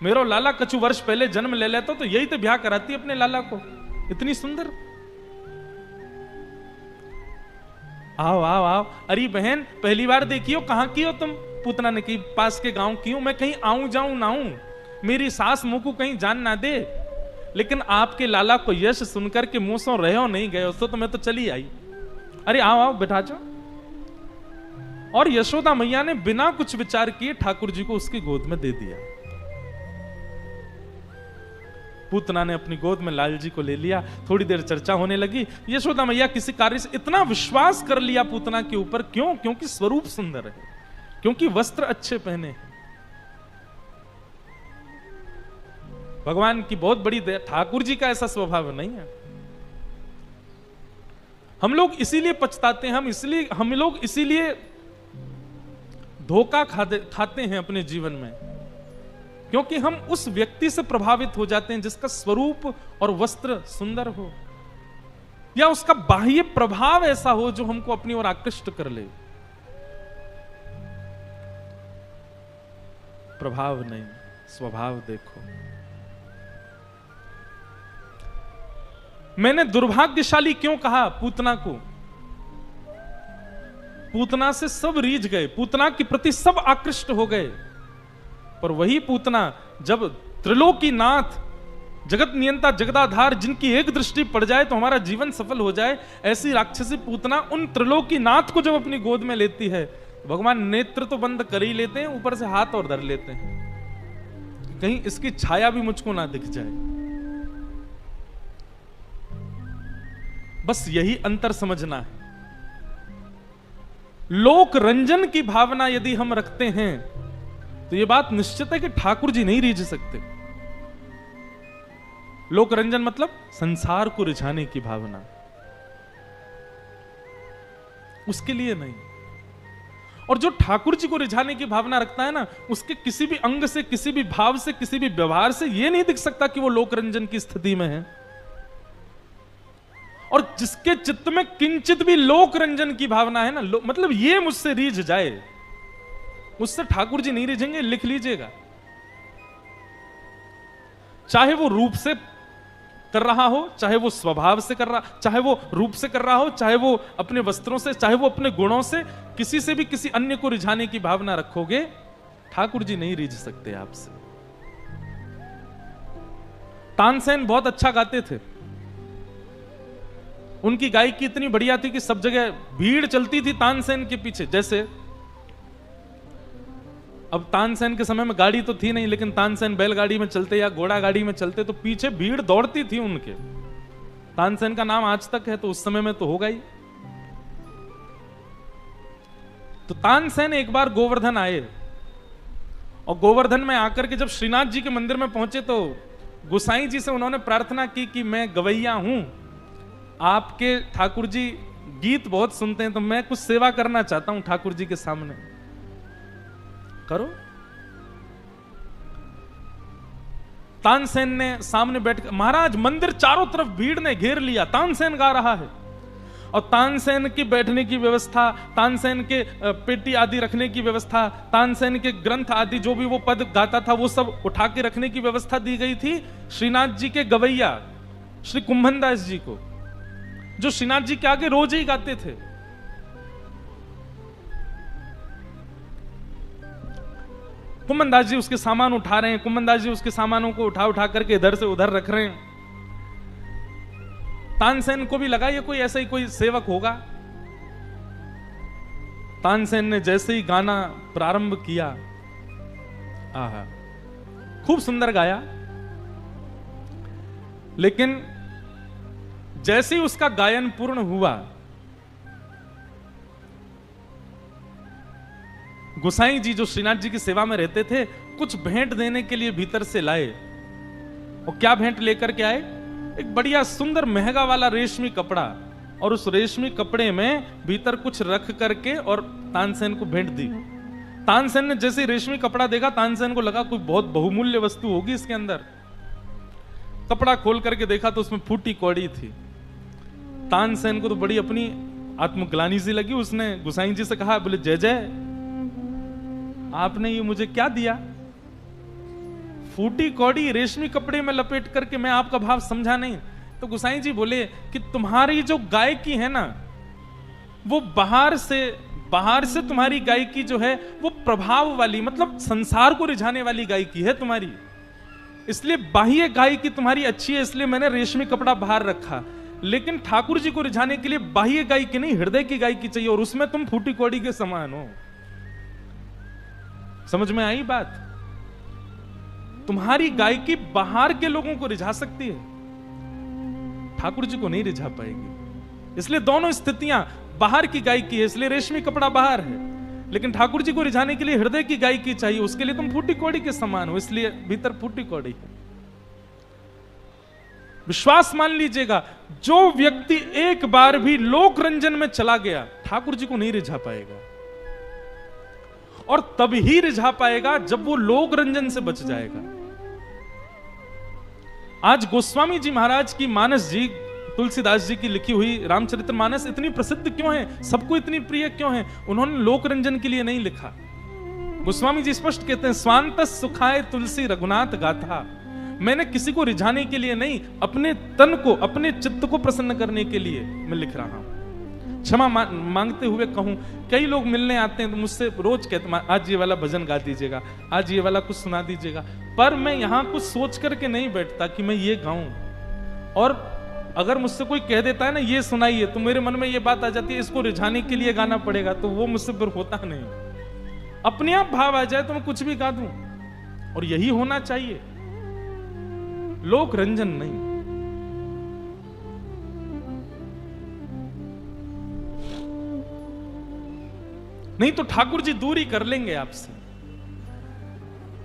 मेरो लाला कछु वर्ष पहले जन्म ले लेता तो यही तो ब्याह कराती अपने लाला को। इतनी सुंदर। आओ आओ आओ। अरे बहन पहली बार देखियो, कहां की हो तुम? पूतना ने कही पास के गांव की हूं। मैं कहीं आऊं जाऊं ना हूं, मेरी सास मुंह को कहीं जान ना दे, लेकिन आपके लाला को यश सुनकर के मुंह से रहे हो नहीं गए उसको तो मैं तो चली आई। अरे आओ आओ बैठा जाओ। और यशोदा मैया ने बिना कुछ विचार किए ठाकुर जी को उसकी गोद में दे दिया। पूतना ने अपनी गोद में लाल जी को ले लिया। थोड़ी देर चर्चा होने लगी। यशोदा मैया किसी कार्य से इतना विश्वास कर लिया पूतना के ऊपर। क्यों? क्योंकि स्वरूप सुंदर है, क्योंकि वस्त्र अच्छे पहने। भगवान की बहुत बड़ी दया। ठाकुर जी का ऐसा स्वभाव नहीं है। हम लोग इसीलिए पछताते हैं, हम लोग इसीलिए धोखा खाते हैं अपने जीवन में, क्योंकि हम उस व्यक्ति से प्रभावित हो जाते हैं जिसका स्वरूप और वस्त्र सुंदर हो, या उसका बाह्य प्रभाव ऐसा हो जो हमको अपनी ओर आकृष्ट कर ले। प्रभाव नहीं, स्वभाव देखो। मैंने दुर्भाग्यशाली क्यों कहा पूतना को? पूतना से सब रीझ गए, पूतना के प्रति सब आकृष्ट हो गए, पर वही पूतना जब त्रिलोकीनाथ, जगत नियंता, जगदाधार, जिनकी एक दृष्टि पड़ जाए तो हमारा जीवन सफल हो जाए, ऐसी राक्षसी पूतना उन त्रिलोकीनाथ को जब अपनी गोद में लेती है, भगवान नेत्र तो बंद कर ही लेते हैं, ऊपर से हाथ और धर लेते हैं, कहीं इसकी छाया भी मुझको ना दिख जाए। बस यही अंतर समझना है। लोक रंजन की भावना यदि हम रखते हैं तो यह बात निश्चित है कि ठाकुर जी नहीं रीझ सकते। लोक रंजन मतलब संसार को रिझाने की भावना, उसके लिए नहीं। और जो ठाकुर जी को रिझाने की भावना रखता है ना, उसके किसी भी अंग से, किसी भी भाव से, किसी भी व्यवहार से यह नहीं दिख सकता कि वो लोक रंजन की स्थिति में है। और जिसके चित्त में किंचित भी लोक रंजन की भावना है ना, मतलब ये मुझसे रीझ जाए, मुझसे ठाकुर जी नहीं रिझेंगे, लिख लीजिएगा। चाहे वो रूप से कर रहा हो, चाहे वो स्वभाव से कर रहा, चाहे वो रूप से कर रहा हो, चाहे वो अपने वस्त्रों से, चाहे वो अपने गुणों से, किसी से भी किसी अन्य को रिझाने की भावना रखोगे, ठाकुर जी नहीं रीझ सकते आपसे। तानसेन बहुत अच्छा गाते थे, उनकी गायकी इतनी बढ़िया थी कि सब जगह भीड़ चलती थी तानसेन के पीछे। जैसे अब तानसेन के समय में गाड़ी तो थी नहीं, लेकिन तानसेन बैलगाड़ी में चलते या घोड़ा गाड़ी में चलते तो पीछे भीड़ दौड़ती थी उनके। तानसेन का नाम आज तक है, तो उस समय में तो होगा ही। तो तानसेन एक बार गोवर्धन आए, और गोवर्धन में आकर के जब श्रीनाथ जी के मंदिर में पहुंचे तो गोसाई जी से उन्होंने प्रार्थना की कि मैं गवैया हूं, आपके ठाकुर जी गीत बहुत सुनते हैं, तो मैं कुछ सेवा करना चाहता हूं ठाकुर जी के सामने, करो। तानसेन ने सामने बैठ कर, महाराज मंदिर चारों तरफ भीड़ ने घेर लिया, तानसेन गा रहा है, और तानसेन की बैठने की व्यवस्था, तानसेन के पेटी आदि रखने की व्यवस्था, तानसेन के ग्रंथ आदि जो भी वो पद गाता था वो सब उठा के रखने की व्यवस्था दी गई थी श्रीनाथ जी के गवैया श्री कुंभन दास जी को, जो श्रीनाथ जी के आगे रोज ही गाते थे। कुंभन दास जी उसके सामान उठा रहे हैं, कुंभन दास जी उसके सामानों को उठा उठा करके इधर से उधर रख रहे हैं। तानसेन को भी लगा ये कोई ऐसा ही कोई सेवक होगा। तानसेन ने जैसे ही गाना प्रारंभ किया, आहा, खूब सुंदर गाया, लेकिन जैसे ही उसका गायन पूर्ण हुआ, गोसाई जी जो श्रीनाथ जी की सेवा में रहते थे, कुछ भेंट देने के लिए भीतर से लाए। और क्या भेंट लेकर के आए? एक बढ़िया सुंदर महंगा वाला रेशमी कपड़ा, और उस रेशमी कपड़े में भीतर कुछ रख करके और तानसेन को भेंट दी। तानसेन ने जैसे रेशमी कपड़ा देखा, तानसेन को लगा कोई बहुत बहुमूल्य वस्तु होगी इसके अंदर। कपड़ा खोल करके देखा तो उसमें फूटी कौड़ी थी। तानसेन को तो बड़ी अपनी आत्मग्लानि सी लगी। उसने गोसाई जी से कहा, बोले जय जय, आपने ये मुझे क्या दिया? फूटी कौड़ी रेशमी कपड़े में लपेट करके, मैं आपका भाव समझा नहीं। तो गोसाई जी बोले कि तुम्हारी जो गायकी है ना, वो बाहर से तुम्हारी गायकी जो है वो प्रभाव वाली, मतलब संसार को रिझाने वाली गायकी है तुम्हारी, इसलिए बाह्य गायकी तुम्हारी अच्छी है, इसलिए मैंने रेशमी कपड़ा बाहर रखा। लेकिन ठाकुर जी को रिझाने के लिए बाह्य गायकी नहीं, हृदय की गायकी चाहिए, और उसमें तुम फूटी कौड़ी के समान हो। समझ में आई बात? तुम्हारी गायकी बाहर के लोगों को रिझा सकती है, ठाकुर जी को नहीं रिझा पाएगी। इसलिए दोनों स्थितियां, बाहर की गायकी है इसलिए रेशमी कपड़ा बाहर है, लेकिन ठाकुर जी को रिझाने के लिए हृदय की गायकी चाहिए, उसके लिए तुम फूटी कौड़ी के समान हो, इसलिए भीतर फूटी कौड़ी है। विश्वास मान लीजिएगा, जो व्यक्ति एक बार भी लोक रंजन में चला गया, ठाकुर जी को नहीं रिझा पाएगा। और तब ही रिझा पाएगा जब वो लोक रंजन से बच जाएगा। आज गोस्वामी जी महाराज की मानस जी, तुलसीदास जी की लिखी हुई रामचरितमानस इतनी प्रसिद्ध क्यों है, सबको इतनी प्रिय क्यों है? उन्होंने लोक रंजन के लिए नहीं लिखा। गोस्वामी जी स्पष्ट कहते हैं, स्वांत सुखाए तुलसी रघुनाथ गाथा। मैंने किसी को रिझाने के लिए नहीं, अपने तन को, अपने चित्त को प्रसन्न करने के लिए मैं लिख रहा हूं। क्षमा मांगते हुए कहूं, कई लोग मिलने आते हैं तो मुझसे रोज कहते हैं, आज ये वाला भजन गा दीजिएगा, आज ये वाला कुछ सुना दीजिएगा, पर मैं यहां कुछ सोच करके नहीं बैठता कि मैं ये गाऊं। और अगर मुझसे कोई कह देता है ना ये सुनाइए, तो मेरे मन में ये बात आ जाती है इसको रिझाने के लिए गाना पड़ेगा, तो वो मुझसे फिर होता नहीं। अपने आप भाव आ जाए तो मैं कुछ भी गा दूं, और यही होना चाहिए, लोक रंजन नहीं। नहीं तो ठाकुर जी दूर ही कर लेंगे आपसे।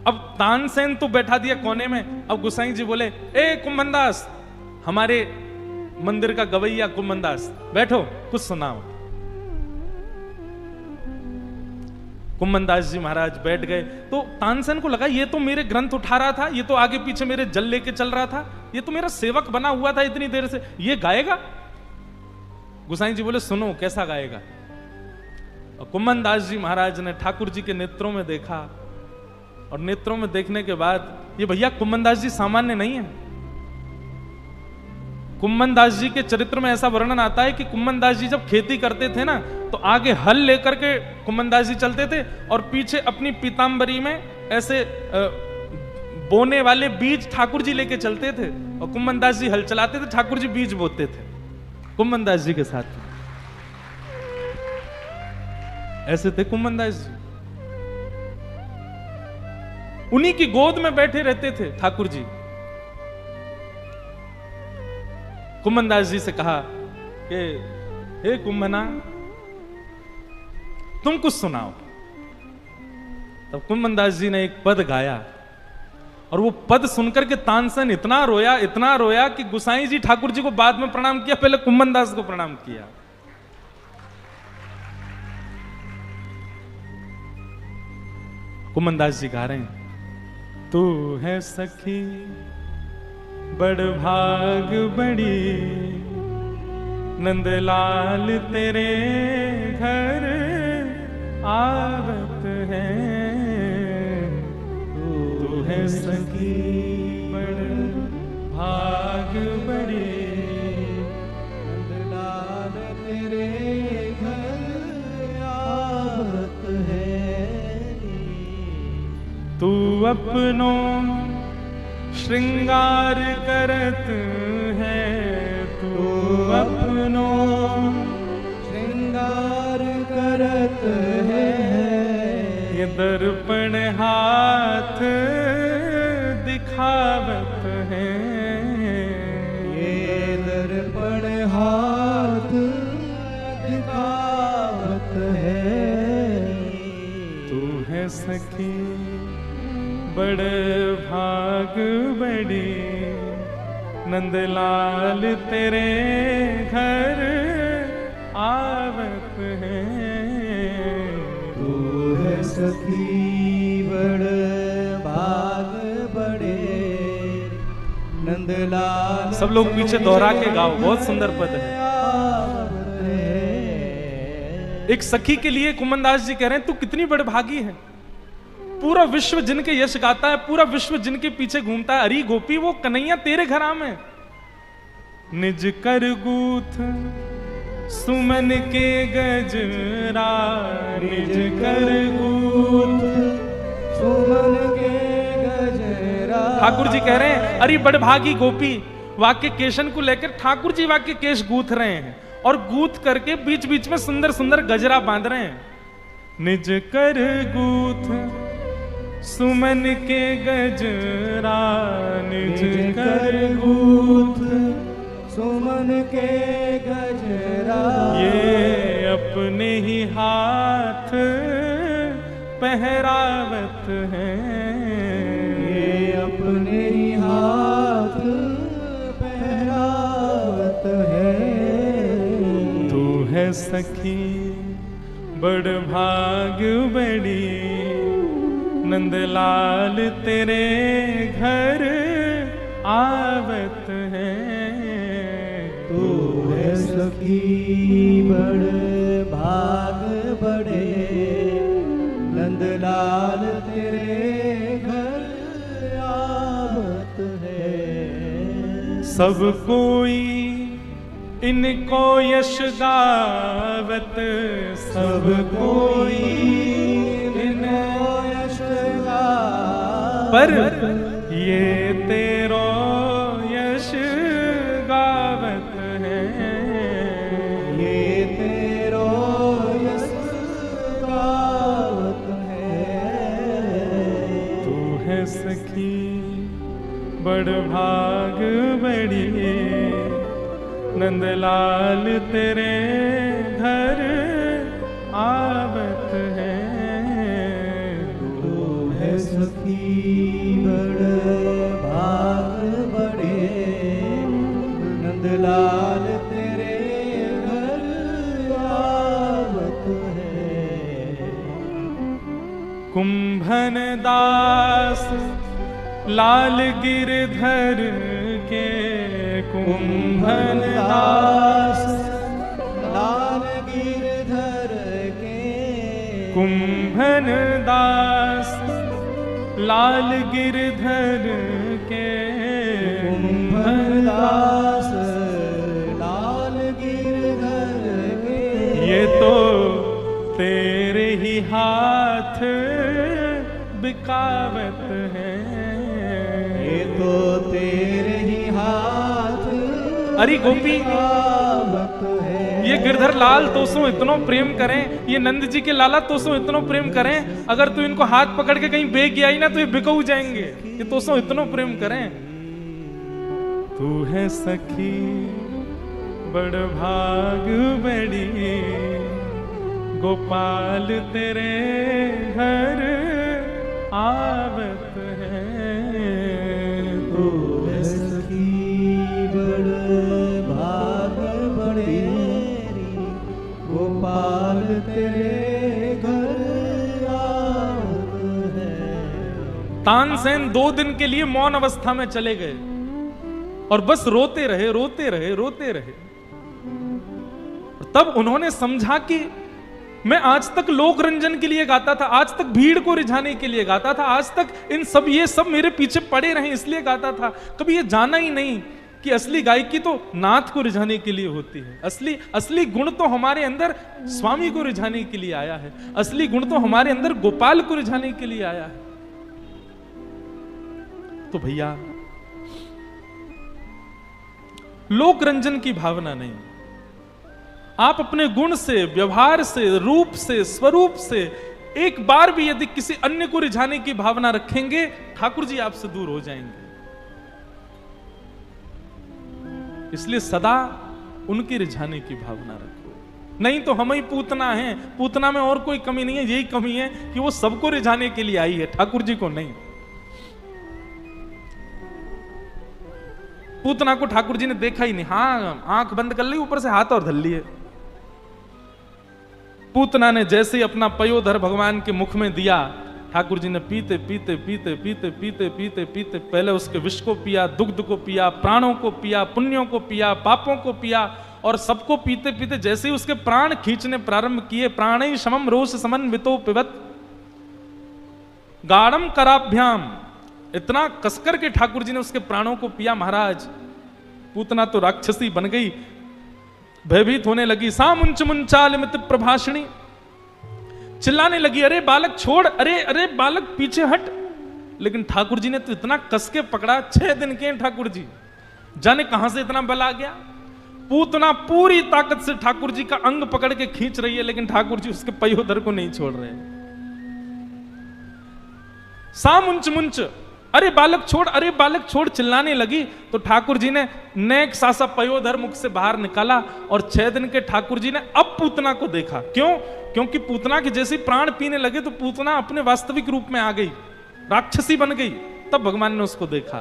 अब तानसेन तो बैठा दिया कोने में, अब गोसाई जी बोले, ए कुम्भनदास, हमारे मंदिर का गवैया कुम्भनदास, बैठो कुछ सुनाओ। कुम्भनदास जी महाराज बैठ गए, तो तानसेन को लगा ये तो मेरे ग्रंथ उठा रहा था, ये तो आगे पीछे मेरे जल लेके चल रहा था, ये तो मेरा सेवक बना हुआ था इतनी देर से, ये गाएगा? गोसाई जी बोले, सुनो कैसा गाएगा। कुम्भनदास जी महाराज ने ठाकुर जी के नेत्रों में देखा, और नेत्रों में देखने के बाद, ये भैया कुम्भनदास जी सामान्य नहीं है। कुम्भनदास जी के चरित्र में ऐसा वर्णन आता है कि कुम्भनदास जी जब खेती करते थे ना, तो आगे हल लेकर के कुम्भनदास जी चलते थे, और पीछे अपनी पीतांबरी में ऐसे बोने वाले बीज ठाकुर जी लेके चलते थे, और कुम्भनदास जी हल चलाते थे, ठाकुर जी बीज बोते थे कुम्भनदास जी के साथ। ऐसे थे कुम्भनदास जी, उन्हीं की गोद में बैठे रहते थे ठाकुर जी। कुम्भनदास जी से कहा कि हे कुम्भना, तुम कुछ सुनाओ। तब कुम्भनदास जी ने एक पद गाया, और वो पद सुनकर के तानसेन इतना रोया कि गोसाई जी ठाकुर जी को बाद में प्रणाम किया, पहले कुम्भनदास को प्रणाम किया। कुम्भनदास जी गा रहे हैं, तू है सखी बड़ भाग बड़ी, नंदलाल तेरे घर आवत है। तू है सखी बड़ भाग बड़ी, नंदलाल तेरे घर आवत है। तू अपनों श्रृंगार करत है, तू अपनों श्रृंगार करत है। ये दर्पण हाथ दिखावत है, ये दर्पण हाथ दिखावत है। तू है सखी बड़ भाग बड़ी, नंदलाल तेरे घर आवत है।
तू है सखी बड़ भाग बड़े, नंदलाल।
सब लोग पीछे दोहरा के गाओ, बहुत सुंदर पद है। एक सखी के लिए कुम्भनदास जी कह रहे हैं, तू कितनी बड़ भागी है। पूरा विश्व जिनके यश गाता है, पूरा विश्व जिनके पीछे घूमता है, अरी गोपी वो कन्हैया तेरे घर आम है। निज कर गूथ सुमन के गजरा, निज कर गूथ
सुमन के गजरा।
ठाकुर जी कह रहे हैं, अरे बड़ भागी गोपी, वाक्य केशन को लेकर ठाकुर जी वाक्य केश गूथ रहे हैं, और गूथ करके बीच बीच में सुंदर सुंदर गजरा बांध रहे हैं। निज कर गूथ सुमन के गजरा, निज कर गूथ
सुमन के गजरा।
ये अपने ही हाथ पहरावत है,
ये अपने ही हाथ पहरावत है।
तू है सखी बड़ भाग बड़ी नंदलाल तेरे घर आवत है।
तू है सखी बड़ भाग बड़े नंदलाल तेरे घर आवत है।
सब कोई इनको यश गावत, सब कोई
इनको यश गावत,
पर ये तेरो यश गावत है।
ये तेरो यश गावत है।
तू है सखी बड़ भाग बड़ी नंदलाल तेरे घर आवत है।
तू है सखी बड़ भाग बड़े नंदलाल तेरे घर आवत है।
कुंभन दास लाल गिरधर के, कुंभन दास
लाल गिरधर के,
कुंभन दास लाल गिरधर के,
कुंभन दास लाल गिरधर के।
ये तो तेरे ही हाथ बिकावत है।
ये तो तेरे ही हाथ
अरे गोपी
बिकावत है।
ये गिरधर लाल तोसो इतनो प्रेम करें, ये नंद जी के लाला तोसो इतनो प्रेम करें, अगर तू इनको हाथ पकड़ के कहीं बेच गया ही ना तो ये बिकऊ जाएंगे। ये तोसो इतनो प्रेम करें। तू है सखी बड़ भाग बड़ी गोपाल तेरे घर आवत है।
तू है सखी बड़ भाग बड़े गोपाल तेरे घर आवत है।
तानसेन 2 दिन के लिए मौन अवस्था में चले गए और बस रोते रहे रोते रहे रोते रहे। तब उन्होंने समझा कि मैं आज तक लोक रंजन के लिए गाता था, आज तक भीड़ को रिझाने के लिए गाता था, आज तक ये सब मेरे पीछे पड़े रहे इसलिए गाता था। कभी ये जाना ही नहीं कि असली गायकी तो नाथ को रिझाने के लिए होती है। असली गुण तो हमारे अंदर स्वामी को रिझाने के लिए आया है। असली गुण तो हमारे अंदर गोपाल को रिझाने के लिए आया है। तो भैया लोक रंजन की भावना नहीं, आप अपने गुण से, व्यवहार से, रूप से, स्वरूप से एक बार भी यदि किसी अन्य को रिझाने की भावना रखेंगे, ठाकुर जी आपसे दूर हो जाएंगे। इसलिए सदा उनकी रिझाने की भावना रखो, नहीं तो हम ही पूतना हैं। पूतना में और कोई कमी नहीं है, यही कमी है कि वो सबको रिझाने के लिए आई है, ठाकुर जी को नहीं। पूतना को ठाकुर जी ने देखा ही नहीं, हाँ आंख बंद कर ली, ऊपर से हाथ और धर लिए। पूतना ने जैसे ही अपना पयोधर भगवान के मुख में दिया, ठाकुर जी ने पीते पीते पीते पीते पीते पीते पीते पहले उसके विष को पिया, दुग्ध को पिया, प्राणों को पिया, पुण्यों को पिया, पापों को पिया, और सबको पीते पीते जैसे ही उसके प्राण खींचने प्रारंभ किए, प्राणै समम रोष समन्वितो पिबत गाढ़म कराभ्याम, इतना कसकर के ठाकुर जी ने उसके प्राणों को पिया। महाराज पूतना तो राक्षसी बन गई, भयभीत होने लगी। सा मुंच मुंचाल मित प्रभाषणी, चिल्लाने लगी, अरे बालक छोड़, अरे अरे बालक पीछे हट। लेकिन ठाकुर जी ने तो इतना कस के पकड़ा, 6 दिन के ठाकुर जी, जाने कहां से इतना बल आ गया। पूतना पूरी ताकत से ठाकुर जी का अंग पकड़ के खींच रही है, लेकिन ठाकुर जी उसके पयोधर को नहीं छोड़ रहे। सा मुंच मुंच, अरे बालक छोड़, अरे बालक छोड़, चिल्लाने लगी। तो ठाकुर जी ने नेक सासा पयोधर मुख से बाहर निकाला, और 6 दिन के ठाकुर जी ने अब पूतना को देखा। क्यों? क्योंकि पूतना के जैसे प्राण पीने लगे तो पूतना अपने वास्तविक रूप में आ गई, राक्षसी बन गई। तब भगवान ने उसको देखा,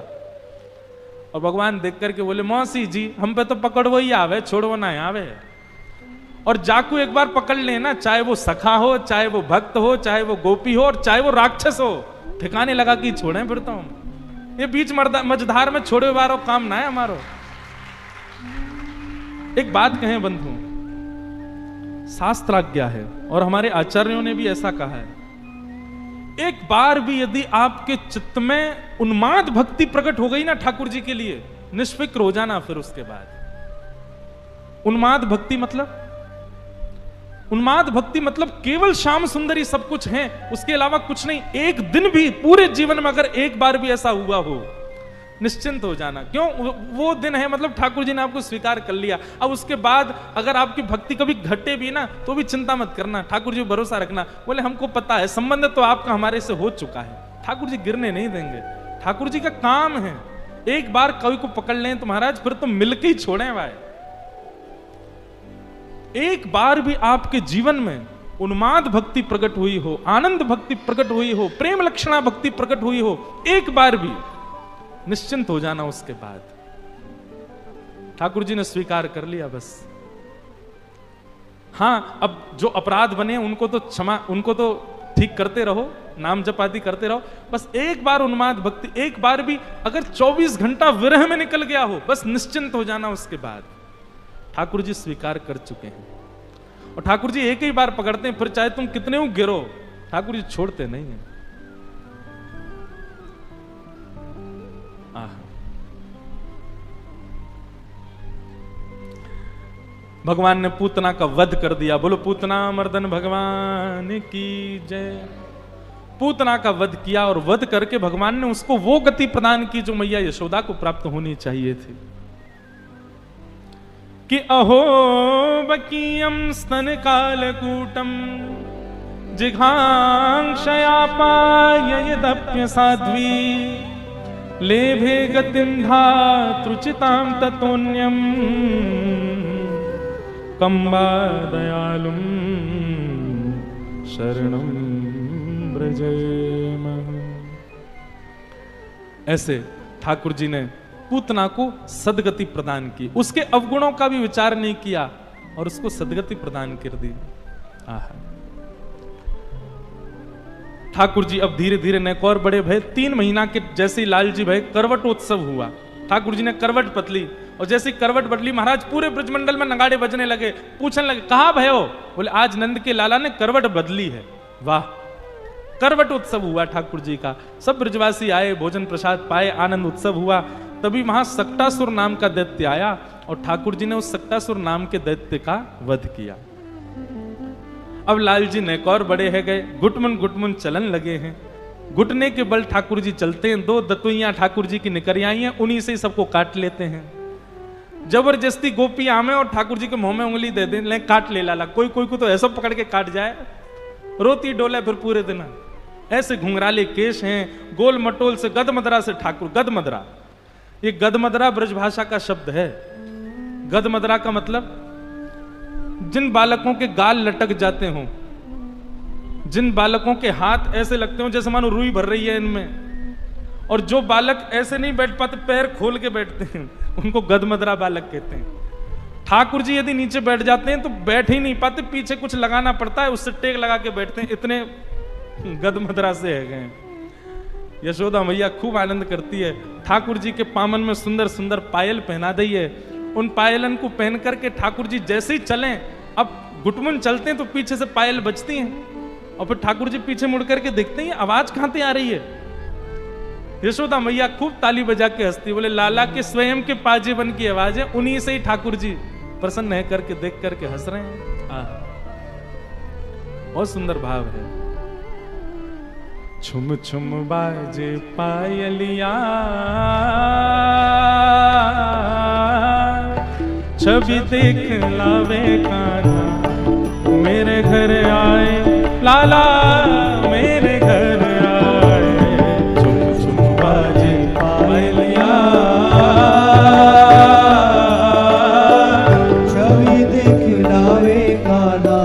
और भगवान देख करके बोले, मौसी जी हम पे तो पकड़वो ही आवे, छोड़वो ना आवे। और जाकू एक बार पकड़ लेना, चाहे वो सखा हो, चाहे वो भक्त हो, चाहे वो गोपी हो, और चाहे वो राक्षस हो, ठिकाने लगा कि छोड़े फिरता हूं। ये बीच मझधार में छोड़े बारो काम ना है हमारो। एक बात कहें बंधु, शास्त्राज्ञा है और हमारे आचार्यों ने भी ऐसा कहा है, एक बार भी यदि आपके चित्त में उन्माद भक्ति प्रकट हो गई ना ठाकुर जी के लिए, निष्फिक्र हो जाना फिर उसके बाद। उन्माद भक्ति मतलब केवल श्याम सुंदरी सब कुछ है, उसके अलावा कुछ नहीं। एक दिन भी पूरे जीवन में अगर एक बार भी ऐसा हुआ हो, निश्चिंत हो जाना। क्यों? वो दिन है मतलब ठाकुर जी ने आपको स्वीकार कर लिया। अब उसके बाद अगर आपकी भक्ति कभी घटे भी ना तो भी चिंता मत करना, ठाकुर जी भरोसा रखना। बोले हमको पता है संबंध तो आपका हमारे से हो चुका है, ठाकुर जी गिरने नहीं देंगे। ठाकुर जी का काम है, एक बार कवि को पकड़ लें तो महाराज फिर तो मिलके ही छोड़े भाई। एक बार भी आपके जीवन में उन्माद भक्ति प्रकट हुई हो, आनंद भक्ति प्रकट हुई हो, प्रेम लक्षणा भक्ति प्रकट हुई हो, एक बार भी, निश्चिंत हो जाना उसके बाद। ठाकुर जी ने स्वीकार कर लिया बस। हां, अब जो अपराध बने उनको तो क्षमा, उनको तो ठीक करते रहो, नाम जप आदि करते रहो। बस एक बार उन्माद भक्ति, एक बार भी अगर 24 घंटा विरह में निकल गया हो, बस निश्चिंत हो जाना उसके बाद। ठाकुर जी स्वीकार कर चुके हैं और ठाकुर जी एक ही बार पकड़ते हैं, फिर चाहे तुम कितने हो गिरो, ठाकुर जी छोड़ते नहीं हैं। भगवान ने पूतना का वध कर दिया। बोलो पूतना मर्दन भगवान की जय। पूतना का वध किया और वध करके भगवान ने उसको वो गति प्रदान की जो मैया यशोदा को प्राप्त होनी चाहिए थी। कि अहो बकीयम स्तन कालकूटम जिघांक्षयापाय यदप्य साध्वी लेभे गतिं धातृचितां ततोन्यम कंबा दयालुम शरणं व्रजेम। ऐसे ठाकुर जी ने पूतना को सदगति प्रदान की, उसके अवगुणों का भी विचार नहीं किया और उसको सदगति प्रदान कर दी। ठाकुर जी अब धीरे धीरे नैकौर बड़े भय। 3 महीना के जैसे लाल जी भय, करवटोत्सव हुआ। ठाकुर जी ने करवट बदली और जैसे करवट बदली महाराज पूरे ब्रजमंडल में नगाड़े बजने लगे। पूछने लगे कहां भय हो? बोले आज नंद के लाला ने करवट बदली है। वाह, करवट उत्सव हुआ ठाकुर जी का। सब ब्रजवासी आए, भोजन प्रसाद पाए, आनंद उत्सव हुआ। तभी वहां सक्टासुर नाम का दैत्य आया और ठाकुर जी ने उस सक्टासुर नाम के दैत्य का वध किया। अब लाल जी नैकौर बड़े है गए, घुटमुन चलन लगे हैं। घुटने के बल ठाकुर जी चलते हैं। 2 दतुइयां ठाकुर जी की निकल आई हैं, उन्हीं से सबको काट लेते हैं। जबरदस्ती गोपी आमे और ठाकुर जी के मुंह में उंगली दे दें, ले काट ले लाला। कोई कोई को तो ऐसा पकड़ के काट जाए, रोती डोले फिर पूरे दिन। ऐसे घुंघराले केश हैं, गोल मटोल से गदमदरा से ठाकुर। गदमदरा, ये गदमदरा ब्रजभाषा का शब्द है। गदमदरा का मतलब जिन बालकों के गाल लटक जाते हों, जिन बालकों के हाथ ऐसे लगते हो जैसे मानो रुई भर रही है इनमें, और जो बालक ऐसे नहीं बैठ पाते, पैर खोल के बैठते हैं, उनको गदमदरा बालक कहते हैं। ठाकुर जी यदि नीचे बैठ जाते हैं तो बैठ ही नहीं पाते, पीछे कुछ लगाना पड़ता है, उससे टेक लगा के बैठते हैं। इतने गदमदरा से है गए। यशोदा मैया खूब आनंद करती है। ठाकुर जी के पामन में सुंदर सुंदर पायल पहना दी है। उन पायलन को पहन करके ठाकुर जी जैसे ही चलें, अब घुटमुन चलते हैं तो पीछे से पायल बजती हैं और फिर ठाकुर जी पीछे मुड़ करके देखते हैं आवाज कहां से आ रही है। यशोदा मैया खूब ताली बजा के हंसती, बोले लाला के स्वयं के पाजेबन की आवाज है, उन्हीं से ही ठाकुर जी प्रसन्न है करके देख करके हंस रहे हैं। बहुत सुंदर भाव है। छुम छुम बाजे पायलिया, छवि देख लावे कान्हा, मेरे घर आए लाला, मेरे घर आए। छुम छुम बाजे पायलिया,
छवि देख लावे कान्हा,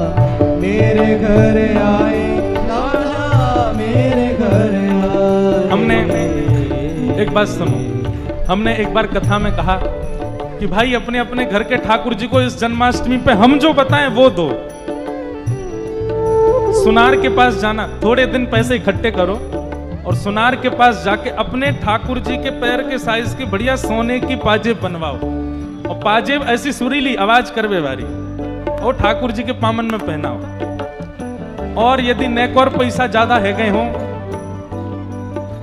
मेरे घर आए लाला, मेरे घर आए।
हमने एक बात सुनो, हमने एक बार कथा में कहा कि भाई अपने अपने घर के ठाकुर जी को इस जन्माष्टमी पे हम जो बताएं वो दो। सुनार के पास जाना, थोड़े दिन पैसे इकट्ठे करो और सुनार के पास जाके अपने ठाकुर जी के पैर के साइज की बढ़िया सोने की पाजेब बनवाओ, और पाजेब ऐसी सुरीली आवाज करवे वाली, और ठाकुर जी के पामन में पहनाओ। और यदि नेक और पैसा ज्यादा है गए हो,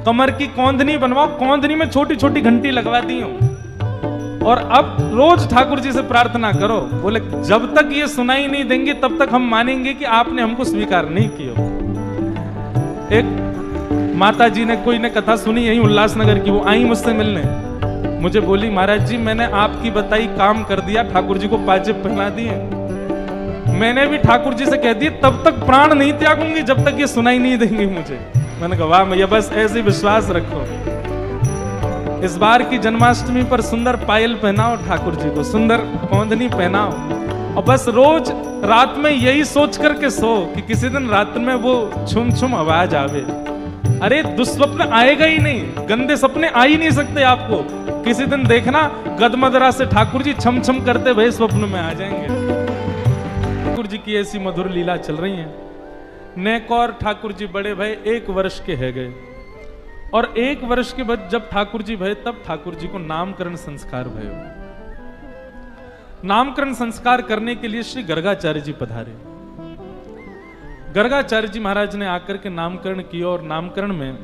कमर की कौंधनी बनवाओ, कौंधनी में छोटी छोटी घंटी लगवा दी हो, और अब रोज ठाकुर जी से प्रार्थना करो, बोले जब तक ये सुनाई नहीं देंगे तब तक हम मानेंगे कि आपने हमको स्वीकार नहीं किया। एक माता जी ने कोई ने कथा सुनी यही उल्लासनगर की, वो आई मुझसे मिलने, मुझे बोली महाराज जी मैंने आपकी बताई काम कर दिया, ठाकुर जी को पाजेब पहना दिए। मैंने भी ठाकुर जी से कह दिया तब तक प्राण नहीं त्यागूंगी जब तक ये सुनाई नहीं देंगे मुझे। मैंने कहा वाह भैया, बस ऐसे विश्वास रखो। इस बार की जन्माष्टमी पर सुंदर पायल पहनाओ ठाकुर जी को, सुंदर कौंधनी पहनाओ, और बस रोज रात में यही सोच करके सो कि किसी दिन रात में वो छुम छुम आवाज आवे। अरे दुस्वप्न आएगा ही नहीं, गंदे सपने आ ही नहीं सकते आपको। किसी दिन देखना गदमदरा से ठाकुर जी छम छम करते हुए स्वप्न में आ जाएंगे। ठाकुर जी की ऐसी मधुर लीला चल रही है। नेक और ठाकुर जी बड़े भय 1 वर्ष के है गए, और 1 वर्ष के बाद जब ठाकुर जी भय तब ठाकुर जी को नामकरण संस्कार भयो। नामकरण संस्कार करने के लिए श्री गर्गाचार्य जी पधारे। गर्गाचार्य जी महाराज ने आकर के नामकरण किया, और नामकरण में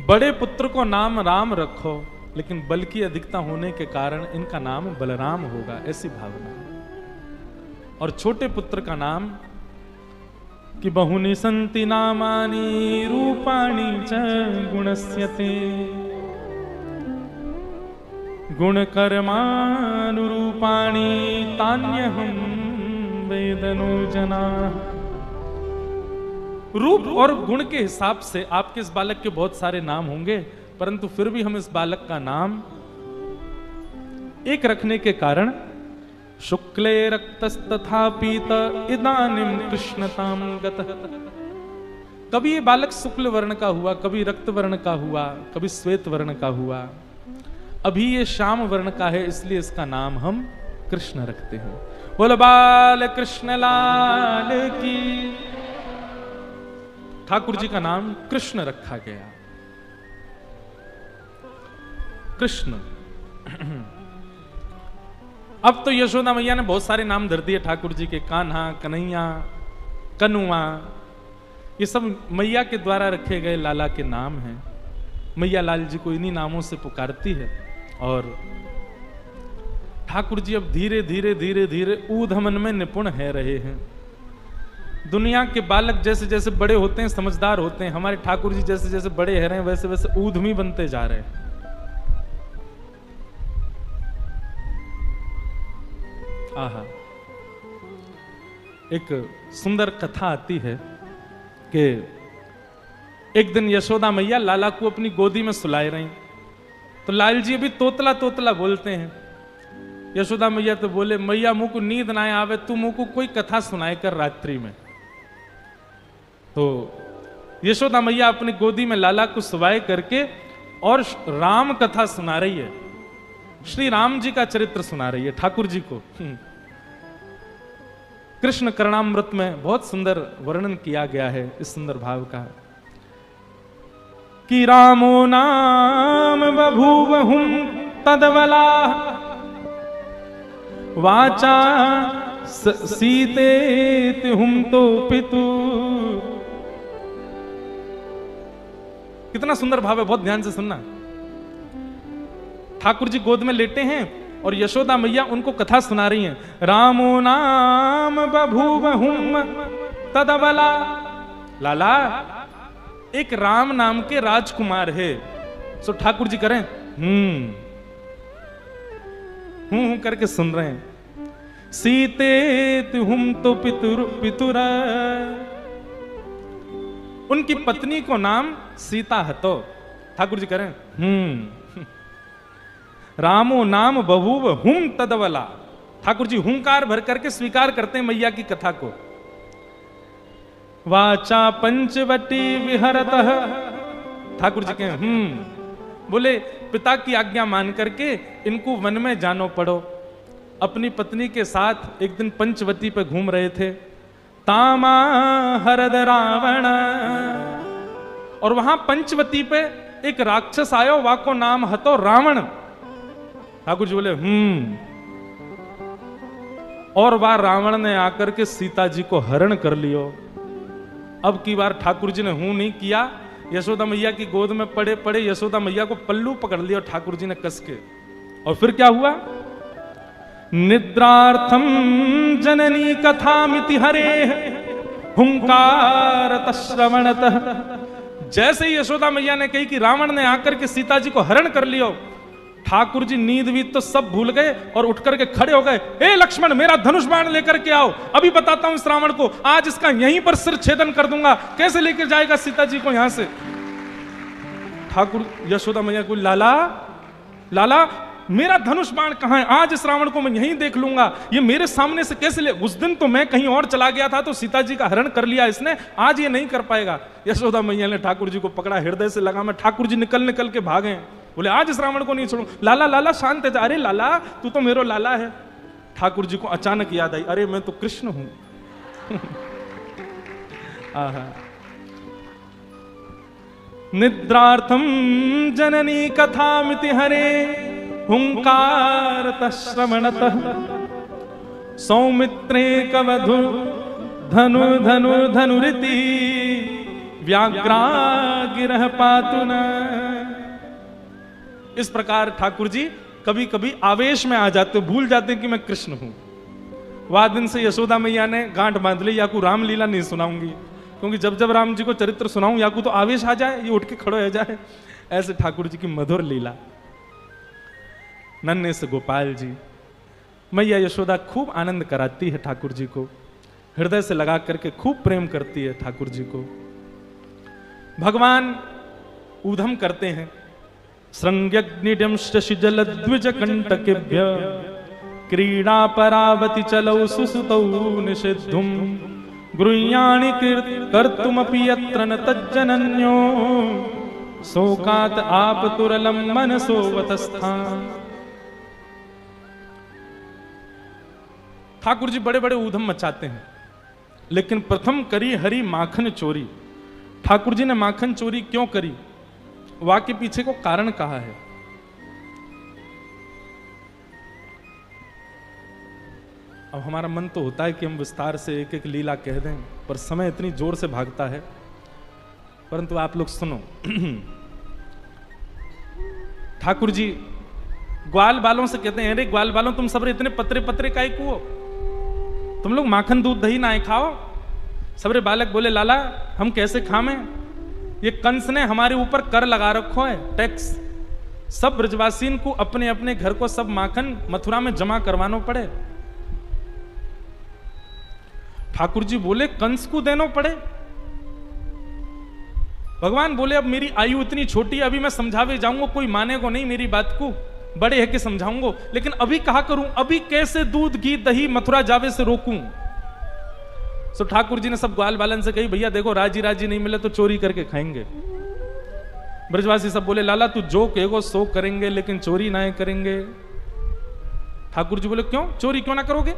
बड़े पुत्र को नाम राम रखो, लेकिन बल की अधिकता होने के कारण इनका नाम बलराम होगा, ऐसी भावना। और छोटे पुत्र का नाम कि बहुनी संति नामानि रूपाणि च गुणस्यते गुणकर्मानुरूपाणि तान्यहं वेदनो जना। रूप और गुण के हिसाब से आपके इस बालक के बहुत सारे नाम होंगे, परंतु फिर भी हम इस बालक का नाम एक रखने के कारण शुक्ले रक्तस्तथा पीत इदानीं कृष्णतां गतः। कभी ये बालक शुक्ल वर्ण का हुआ, कभी रक्त वर्ण का हुआ, कभी श्वेत वर्ण का हुआ, अभी ये श्याम वर्ण का है, इसलिए इसका नाम हम कृष्ण रखते हैं। बोलो बाल कृष्ण लाल की। ठाकुर जी का नाम कृष्ण रखा गया। कृष्ण। अब तो यशोदा मैया ने बहुत सारे नाम धर दिए ठाकुर जी के, कान्हा, कन्हैया, कनुआ, ये सब मैया के द्वारा रखे गए लाला के नाम हैं। मैया लाल जी को इन्हीं नामों से पुकारती है। और ठाकुर जी अब धीरे धीरे धीरे धीरे ऊधमन में निपुण है रहे हैं। दुनिया के बालक जैसे जैसे बड़े होते हैं, समझदार होते हैं, हमारे ठाकुर जी जैसे जैसे बड़े है रहे हैं, वैसे वैसे ऊधमी बनते जा रहे हैं। आहा, एक सुंदर कथा आती है कि एक दिन यशोदा मैया लाला को अपनी गोदी में सुलाए रही, तो लाल जी अभी तोतला तोतला बोलते हैं। यशोदा मैया तो बोले मैया मुंह को नींद ना आवे, तू मुंह को कोई कथा सुनाए कर रात्रि में। तो यशोदा मैया अपनी गोदी में लाला को सुवाए करके और राम कथा सुना रही है, श्री राम जी का चरित्र सुना रही है ठाकुर जी को। कृष्ण करणामृत में बहुत सुंदर वर्णन किया गया है इस सुंदर भाव का कि रामो नाम बभूवहुं तदबला वाचा सीतेति हुं तो पितु। कितना सुंदर भाव है, बहुत ध्यान से सुनना। ठाकुर जी गोद में लेटे हैं और यशोदा मैया उनको कथा सुना रही हैं। रामो नाम बभूवहुं तदबला। लाला एक राम नाम के राजकुमार है। सो ठाकुर जी करें हूं करके सुन रहे हैं। सीते तुम तो पितुर। उनकी पत्नी को नाम सीता हतो। ठाकुर जी करें रामो नाम बभूव हुम तदवला। ठाकुर जी हुंकार भर करके स्वीकार करते हैं मैया की कथा को। वाचा पंचवटी विहरतः। ठाकुर जी के बोले पिता की आज्ञा मान करके इनको वन में जानो पड़ो। अपनी पत्नी के साथ एक दिन पंचवती पे घूम रहे थे। तामा हरद रावण, और वहां पंचवती पे एक राक्षस आयो, वाको नाम हतो रावण। ठाकुर जी बोले और वह रावण ने आकर के सीता जी को हरण कर लियो। अब की बार ठाकुर जी ने नहीं किया, यशोदा मैया की गोद में पड़े पड़े यशोदा मैया को पल्लू पकड़ लिया ठाकुर जी ने कस के। और फिर क्या हुआ? निद्रार्थम जननी कथामिति हरे हुंकारत श्रवणतः। जैसे ही यशोदा मैया ने कही कि रावण ने आकर के सीता जी को हरण कर लियो, ठाकुर जी नींद भी तो सब भूल गए और उठ करके खड़े हो गए। ए लक्ष्मण, मेरा धनुष बाण लेकर के आओ, अभी बताता हूं इस रावण को, आज इसका यहीं पर सिर छेदन कर दूंगा। कैसे लेकर जाएगा सीता जी को यहां से? ठाकुर यशोदा मैया को, लाला लाला मेरा धनुष बाण कहां है? आज इस रावण को मैं यहीं देख लूंगा, ये मेरे सामने से कैसे ले? उस दिन तो मैं कहीं और चला गया था तो सीता जी का हरण कर लिया इसने, आज ये नहीं कर पाएगा। यशोदा मैया ने ठाकुर जी को पकड़ा, हृदय से लगा में, ठाकुर जी निकल निकल के भागे। बोले आज इस रावण को नहीं छोड़ूं। लाला लाला शांत है जा। अरे लाला तू तो मेरो लाला है। ठाकुर जी को अचानक याद आई, अरे मैं तो कृष्ण हूं। आहा। निद्रार्थम जननी कथामिति हरे हुंकारतः श्रवणतः सौमित्रे कवधु धनु धनु धनुरिति व्याघ्रागिरः पातु न। इस प्रकार ठाकुर जी कभी कभी आवेश में आ जाते, भूल जाते कि मैं कृष्ण हूं। वह दिन से यशोदा मैया ने गांठ बांध ली, याकू रामलीला नहीं सुनाऊंगी, क्योंकि जब जब राम जी को चरित्र सुनाऊं याकू तो आवेश आ जाए, ये उठ के खड़ो हो जाए। ऐसे ठाकुर जी की मधुर लीला। नन्हे से गोपाल जी, मैया यशोदा खूब आनंद कराती है ठाकुर जी को, हृदय से लगा करके खूब प्रेम करती है ठाकुर जी को। भगवान ऊधम करते हैं, श्रृंग्यग्निड्यं शशिजल द्विज कंटकेभ्य क्रीडा परावति चलौ सुसुतौ निषिद्धुम गृह्याणि कर्तुमपि यत्र न तज्जनन्यो शोकात् आपतुरलं मनसो वतस्थान। ठाकुर जी बड़े बड़े ऊधम मचाते हैं, लेकिन प्रथम करी हरि माखन चोरी। ठाकुर जी ने माखन चोरी क्यों करी? वाक्य पीछे को कारण कहा है। अब हमारा मन तो होता है कि हम विस्तार से एक एक लीला कह दें, पर समय इतनी जोर से भागता है। परंतु आप लोग सुनो। ठाकुर जी ग्वाल बालों से कहते हैं, अरे ग्वाल बालों तुम सब इतने पतरे पतरे काहे को हो? तुम लोग माखन दूध दही ना खाओ। सबरे बालक बोले लाला हम कैसे खावें? ये कंस ने हमारे ऊपर कर लगा रखो है, टैक्स। सब ब्रजवासीन को अपने अपने घर को सब माखन मथुरा में जमा करवानो पड़े। ठाकुर जी बोले कंस को देनो पड़े। भगवान बोले अब मेरी आयु इतनी छोटी है, अभी मैं समझावे जाऊंगा कोई मानेगा नहीं मेरी बात को, बड़े है कि समझाऊंगा, लेकिन अभी कहा करूं, अभी कैसे दूध घी दही मथुरा जावे से रोकूं? सो ठाकुर जी ने सब ग्वाल बालन से कही भैया देखो राजी राजी नहीं मिले तो चोरी करके खाएंगे। ब्रजवासी सब बोले लाला तू जो कहेगो सो करेंगे, लेकिन चोरी ना करेंगे। ठाकुर जी बोले क्यों चोरी क्यों ना करोगे?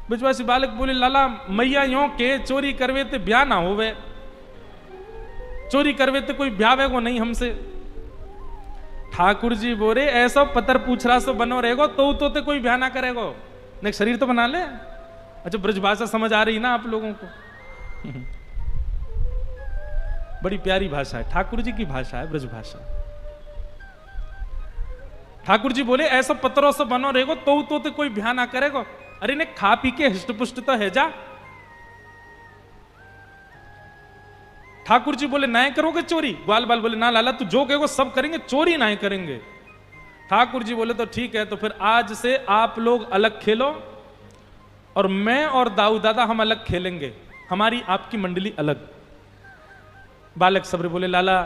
ब्रजवासी बालक बोले लाला मैया यो के चोरी करवे ते ब्याह ना होवे, चोरी करवे ते कोई ब्याह को नहीं हमसे। ठाकुर जी बोले ऐसा पत्थर पूछ रहा सो बनो रहेगो तो कोई ब्याह ना करेगो, नहीं शरीर तो बना ले। अच्छा ब्रजभाषा समझ आ रही ना आप लोगों को? बड़ी प्यारी भाषा है, ठाकुर जी की भाषा है ब्रजभाषा। ठाकुर जी बोले ऐसा पत्थरों से बनो रहेगो तो कोई ब्याह ना करेगो। अरे ने खा पी के हिष्ट पुष्ट तो है जा। ठाकुर जी बोले ना करोगे चोरी? ग्वाल बाल बोले ना लाला तू जो कहेगो सब करेंगे, चोरी ना करेंगे। ठाकुर जी बोले तो ठीक है, तो फिर आज से आप लोग अलग खेलो और मैं और दाऊ दादा हम अलग खेलेंगे, हमारी आपकी मंडली अलग। बालक सबरे बोले लाला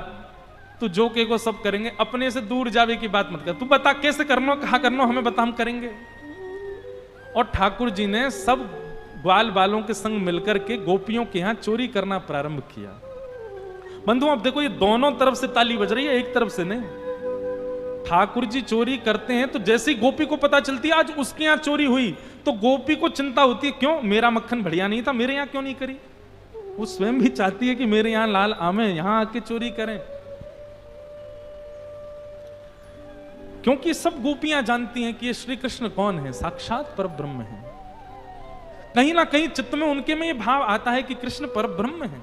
तू जो कहेगो सब करेंगे, अपने से दूर जावे की बात मत कर, तू बता कैसे करना कहाँ करना हमें बता हम करेंगे। और ठाकुर जी ने सब ग्वाल बालों के संग मिलकर के गोपियों के यहां चोरी करना प्रारंभ किया। बंधुओं अब देखो, ये दोनों तरफ से ताली बज रही है, एक तरफ से नहीं। ठाकुर जी चोरी करते हैं तो जैसे ही गोपी को पता चलती है आज उसके यहां चोरी हुई, तो गोपी को चिंता होती है, क्यों मेरा मक्खन बढ़िया नहीं था, मेरे यहां क्यों नहीं करी। वो स्वयं भी चाहती है कि मेरे यहां लाल आमे, यहां आके चोरी करें। क्योंकि सब गोपियां जानती हैं कि ये श्री कृष्ण कौन है, साक्षात परब्रह्म है। कहीं ना कहीं चित्त में उनके में ये भाव आता है कि कृष्ण परब्रह्म है।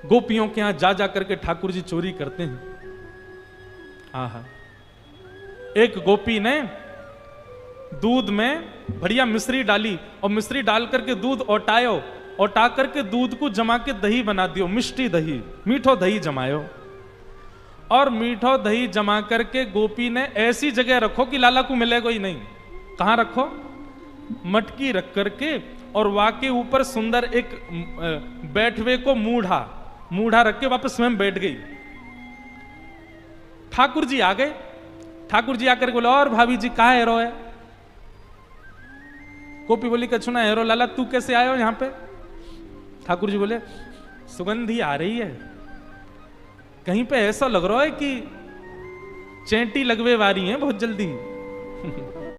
गोपियों के यहां जा करके ठाकुर जी चोरी करते हैं। आहा, एक गोपी ने दूध में बढ़िया मिश्री डाली और मिश्री डाल करके दूध ओटायो, ओटा करके दूध को जमा के दही बना दियो, मिष्टी दही, मीठो दही जमायो। और मीठो दही जमा करके गोपी ने ऐसी जगह रखो कि लाला को मिलेगा ही नहीं। कहां रखो? मटकी रख करके, और वाके ऊपर सुंदर एक बैठवे को मूढ़ा रख के वापस स्वयं बैठ गई। ठाकुर जी आ गए। ठाकुर जी आकर बोले, और भाभी जी कहा हेरो है? गोपी बोली, कछुना हेरो लाला, तू कैसे आयो यहां पे? ठाकुर जी बोले, सुगंधी आ रही है, कहीं पे ऐसा लग रहा है कि चेंटी लगवे वारी है बहुत जल्दी।